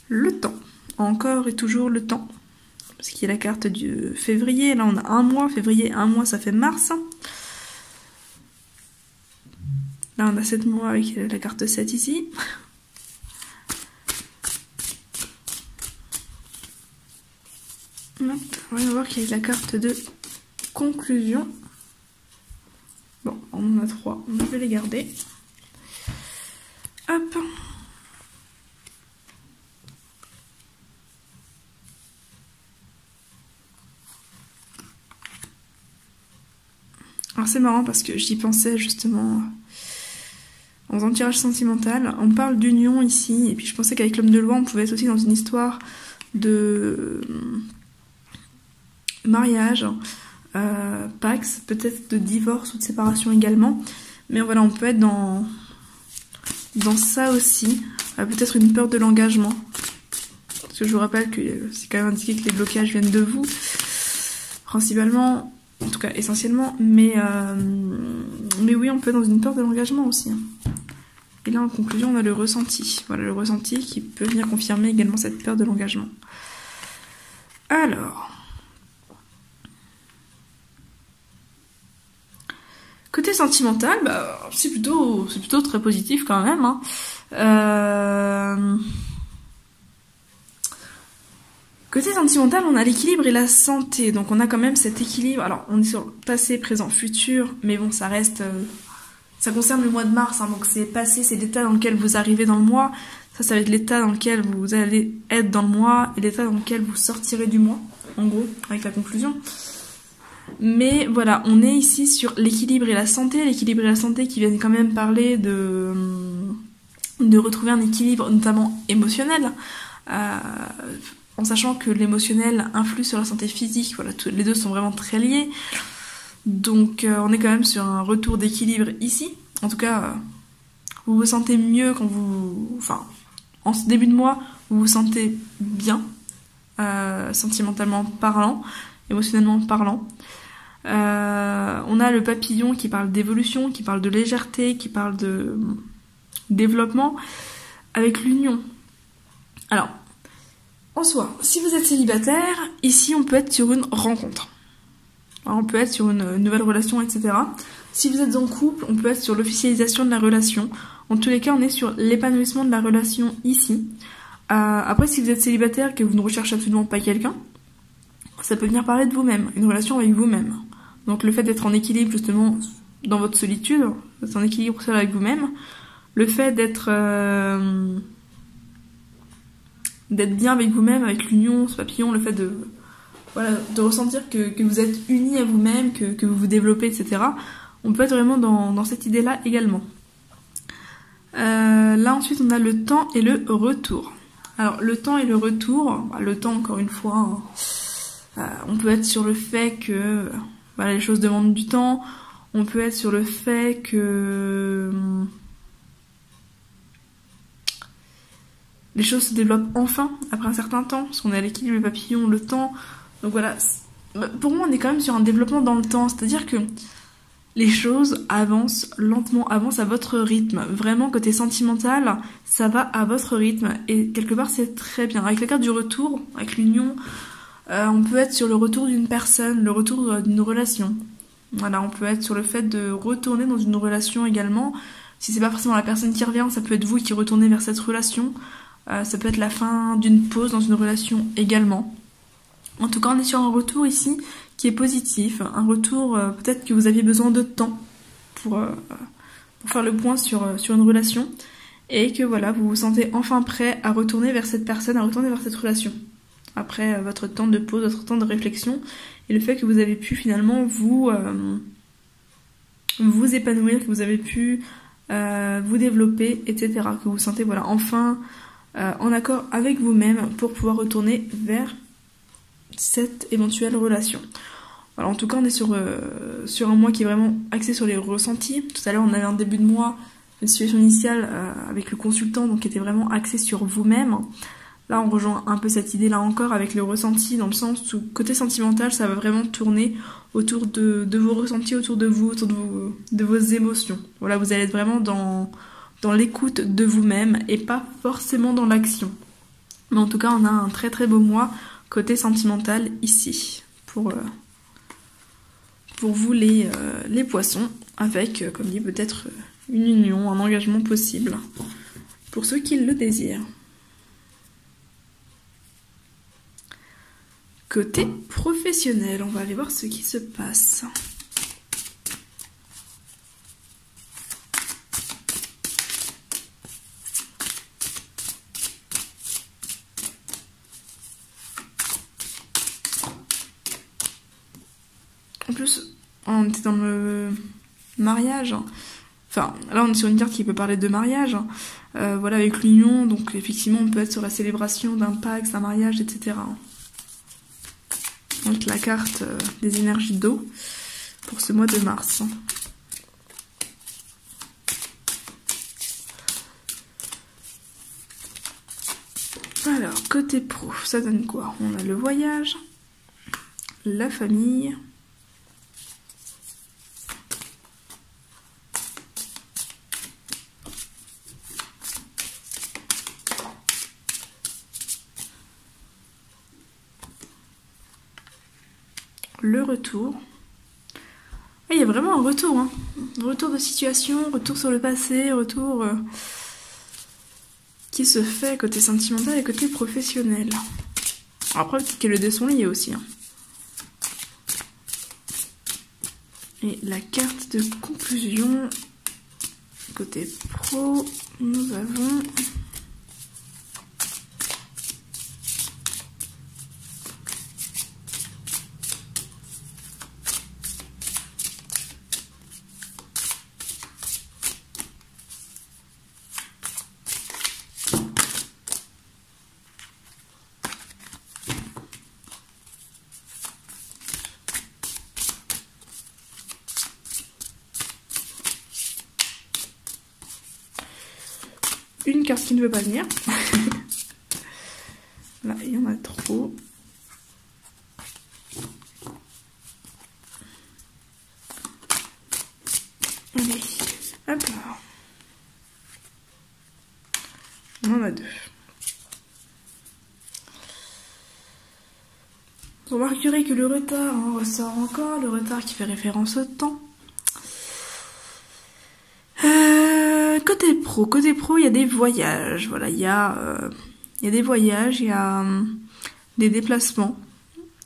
Le temps. Encore et toujours le temps. Parce qu'il y a la carte du février. Là, on a un mois. Février, un mois, ça fait mars. Là, on a 7 mois avec la carte 7 ici. On va voir qu'il y a la carte de conclusion. Bon, on en a 3, on peut les garder. Hop. Alors c'est marrant parce que j'y pensais justement en faisant le tirage sentimental. On parle d'union ici, et puis je pensais qu'avec l'homme de loi, on pouvait être aussi dans une histoire de mariage, pax, peut-être de divorce ou de séparation également. Mais voilà, on peut être dans ça aussi. Peut-être une peur de l'engagement. Parce que je vous rappelle que c'est quand même indiqué que les blocages viennent de vous, principalement, en tout cas essentiellement. Mais oui, on peut être dans une peur de l'engagement aussi. Et là, en conclusion, on a le ressenti. Voilà, le ressenti qui peut venir confirmer également cette peur de l'engagement. Alors... Côté sentimental, bah, c'est plutôt très positif quand même. Hein. Côté sentimental, on a l'équilibre et la santé. Donc on a quand même cet équilibre. Alors on est sur passé, présent, futur. Mais bon, ça reste... ça concerne le mois de mars. Hein, donc c'est passé, c'est l'état dans lequel vous arrivez dans le mois. Ça va être l'état dans lequel vous allez être dans le mois. Et l'état dans lequel vous sortirez du mois. En gros, avec la conclusion. Mais voilà, on est ici sur l'équilibre et la santé. L'équilibre et la santé qui viennent quand même parler de retrouver un équilibre, notamment émotionnel, en sachant que l'émotionnel influe sur la santé physique. Voilà, les deux sont vraiment très liés. Donc on est quand même sur un retour d'équilibre ici. En tout cas, vous vous sentez mieux quand vous... Enfin, en ce début de mois, vous vous sentez bien, sentimentalement parlant, émotionnellement parlant. On a le papillon qui parle d'évolution, qui parle de légèreté, qui parle de développement, avec l'union. Alors, en soi, si vous êtes célibataire, ici on peut être sur une rencontre. Alors, on peut être sur une nouvelle relation, etc. Si vous êtes en couple, on peut être sur l'officialisation de la relation. En tous les cas, on est sur l'épanouissement de la relation ici. Après, si vous êtes célibataire, que vous ne recherchez absolument pas quelqu'un, ça peut venir parler de vous-même, une relation avec vous-même. Donc le fait d'être en équilibre justement dans votre solitude, d'être en équilibre seul avec vous-même, le fait d'être bien avec vous-même, avec l'union, ce papillon, le fait de ressentir que vous êtes unis à vous-même, que vous vous développez, etc. On peut être vraiment dans cette idée-là également. Là ensuite on a le temps et le retour. Alors le temps et le retour, le temps encore une fois... on peut être sur le fait que voilà, les choses demandent du temps. On peut être sur le fait que les choses se développent enfin après un certain temps. Parce qu'on est à l'équilibre, le papillon, le temps. Donc voilà, pour moi on est quand même sur un développement dans le temps. C'est-à-dire que les choses avancent lentement, avancent à votre rythme. Vraiment, côté sentimental, ça va à votre rythme. Et quelque part c'est très bien. Avec la carte du retour, avec l'union... on peut être sur le retour d'une personne, le retour d'une relation. Voilà, on peut être sur le fait de retourner dans une relation également, Si c'est pas forcément la personne qui revient, ça peut être vous qui retournez vers cette relation. Ça peut être la fin d'une pause dans une relation également. En tout cas, on est sur un retour ici qui est positif. Un retour, peut-être que vous aviez besoin de temps pour faire le point sur une relation. Et que voilà, vous vous sentez enfin prêt à retourner vers cette personne, à retourner vers cette relation. Après votre temps de pause, votre temps de réflexion. Et le fait que vous avez pu finalement vous épanouir, que vous avez pu vous développer, etc. Que vous vous sentez voilà, enfin en accord avec vous-même pour pouvoir retourner vers cette éventuelle relation. Voilà, en tout cas, on est sur un mois qui est vraiment axé sur les ressentis. Tout à l'heure, on avait un début de mois, une situation initiale avec le consultant, donc qui était vraiment axé sur vous-même. Là, on rejoint un peu cette idée-là encore avec le ressenti, dans le sens où, côté sentimental, ça va vraiment tourner autour de vos ressentis, autour de vous, autour de vos émotions. Voilà, vous allez être vraiment dans l'écoute de vous-même et pas forcément dans l'action. Mais en tout cas, on a un très très beau mois côté sentimental ici, pour vous les poissons, avec, comme dit, peut-être une union, un engagement possible, pour ceux qui le désirent. Côté professionnel, on va aller voir ce qui se passe. En plus, on était dans le mariage. Enfin, là on est sur une carte qui peut parler de mariage. Voilà, avec l'union, donc effectivement on peut être sur la célébration d'un Pax, d'un mariage, etc. Donc la carte des énergies d'eau pour ce mois de mars. Alors, côté pro, ça donne quoi? On a le voyage, la famille, le retour. Il y a vraiment un retour, hein. Retour de situation, retour sur le passé, retour qui se fait côté sentimental et côté professionnel. Alors après, peut-être que les deux sont liés aussi. Hein. Et la carte de conclusion, côté pro, nous avons... une carte qui ne veut pas venir. Là, il y en a trop. Allez, hop là. On en a deux. Vous remarquerez que le retard ressort encore, le retard qui fait référence au temps. Côté pro, il y a des voyages. Voilà, il y a des voyages, il y a des déplacements,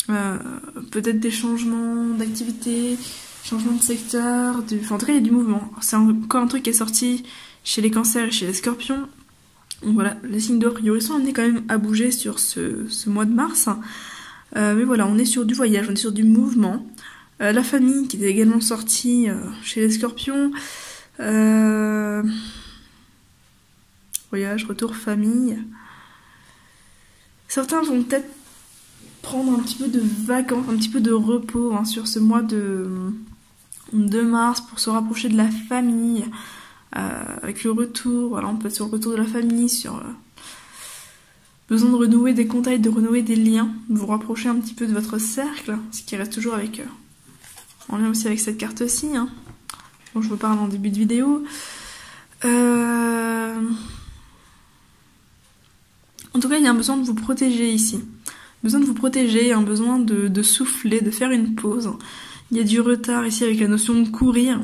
peut-être des changements d'activité, changements de secteur, enfin en tout cas il y a du mouvement. C'est encore un truc qui est sorti chez les cancers et chez les scorpions. Donc voilà, les signes d'eau a priori sont amenés quand même à bouger sur ce mois de mars. Mais voilà, on est sur du voyage, on est sur du mouvement. La famille qui était également sortie chez les scorpions. Voyage, retour, famille. Certains vont peut-être prendre un petit peu de vacances, un petit peu de repos sur ce mois de mars pour se rapprocher de la famille. Avec le retour, voilà, on peut être sur le retour de la famille, sur besoin de renouer des contacts, de renouer des liens, de vous rapprocher un petit peu de votre cercle, ce qui reste toujours avec en lien aussi avec cette carte-ci. Hein. Bon, je vous parle en début de vidéo. En tout cas, il y a un besoin de vous protéger ici. Besoin de vous protéger, un besoin de souffler, de faire une pause. Il y a du retard ici avec la notion de courir.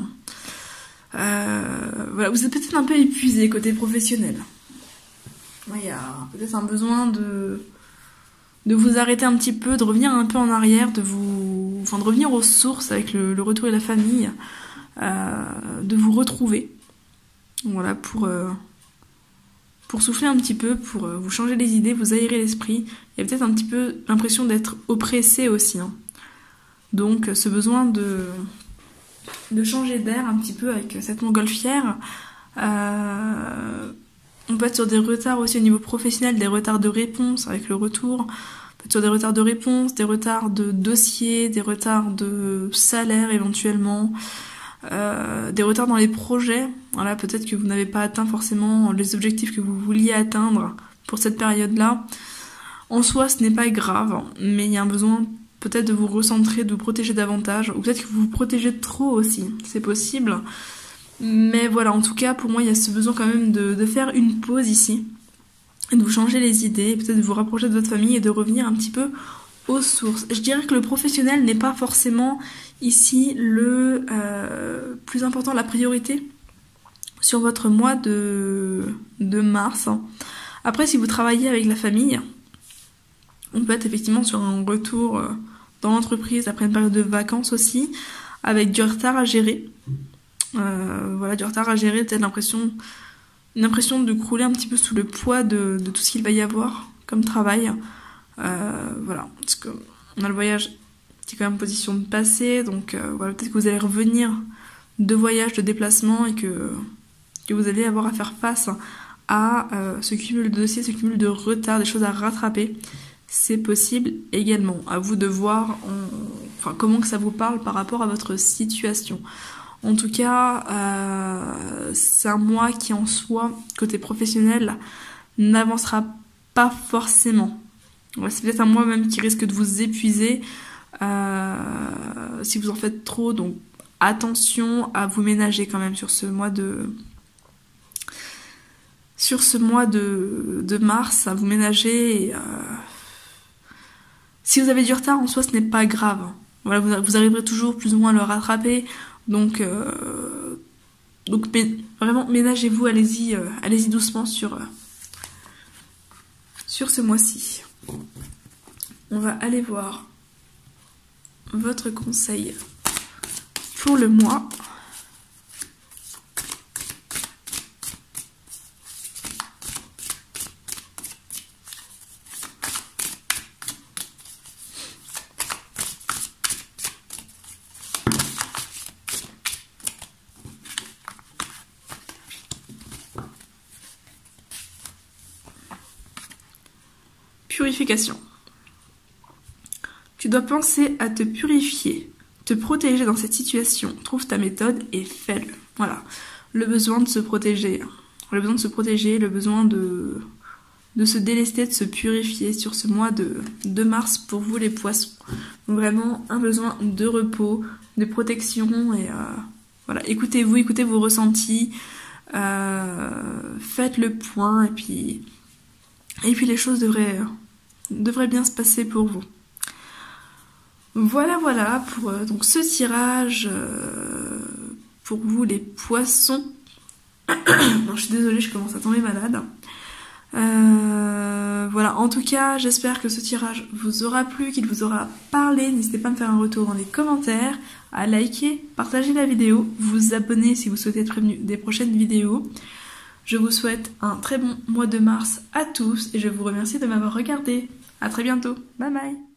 Voilà, vous êtes peut-être un peu épuisé côté professionnel. Il y a peut-être un besoin de vous arrêter un petit peu, de revenir un peu en arrière, de revenir aux sources avec le retour et la famille, de vous retrouver. Voilà, pour souffler un petit peu, pour vous changer les idées, vous aérer l'esprit. Il y a peut-être un petit peu l'impression d'être oppressé aussi. Hein. Donc ce besoin de changer d'air un petit peu avec cette montgolfière. On peut être sur des retards aussi au niveau professionnel, des retards de réponse avec le retour. On peut être sur des retards de réponse, des retards de dossiers, des retards de salaire éventuellement, des retards dans les projets. Voilà, peut-être que vous n'avez pas atteint forcément les objectifs que vous vouliez atteindre pour cette période-là. En soi, ce n'est pas grave, mais il y a un besoin peut-être de vous recentrer, de vous protéger davantage, ou peut-être que vous vous protégez trop aussi, c'est possible. Mais voilà, en tout cas, pour moi, il y a ce besoin quand même de faire une pause ici, de vous changer les idées, peut-être de vous rapprocher de votre famille et de revenir un petit peu aux sources. Je dirais que le professionnel n'est pas forcément ici le plus important, la priorité sur votre mois de mars. Après, si vous travaillez avec la famille, on peut être effectivement sur un retour dans l'entreprise après une période de vacances aussi, avec du retard à gérer. Voilà, du retard à gérer, peut-être une impression de crouler un petit peu sous le poids de tout ce qu'il va y avoir comme travail. Voilà, parce que on a le voyage qui est quand même en position de passer, donc voilà, peut-être que vous allez revenir de voyage, de déplacement, et que vous allez avoir à faire face à ce cumul de dossiers, ce cumul de retard, des choses à rattraper. C'est possible également. À vous de voir comment que ça vous parle par rapport à votre situation. En tout cas, c'est un mois qui en soi, côté professionnel, n'avancera pas forcément. Ouais, c'est peut-être un mois même qui risque de vous épuiser si vous en faites trop. Donc attention à vous ménager quand même sur ce mois de mars, à vous ménager. Et, si vous avez du retard en soi, ce n'est pas grave. Voilà, vous arriverez toujours plus ou moins à le rattraper. Donc vraiment, ménagez-vous, allez-y doucement sur ce mois-ci. On va aller voir votre conseil pour le mois. Purification. Tu dois penser à te purifier, te protéger dans cette situation. Trouve ta méthode et fais-le. Voilà. Le besoin de se protéger. Le besoin de se protéger, le besoin de se délester, de se purifier sur ce mois de mars pour vous les poissons. Vraiment un besoin de repos, de protection et voilà. Écoutez-vous, écoutez vos ressentis, faites le point et puis les choses devraient bien se passer pour vous. Voilà pour donc ce tirage pour vous les poissons. Non, je suis désolée, je commence à tomber malade. Voilà, en tout cas, j'espère que ce tirage vous aura plu, qu'il vous aura parlé. N'hésitez pas à me faire un retour dans les commentaires, à liker, partager la vidéo, vous abonner si vous souhaitez être prévenu des prochaines vidéos. Je vous souhaite un très bon mois de mars à tous et je vous remercie de m'avoir regardé. À très bientôt. Bye bye.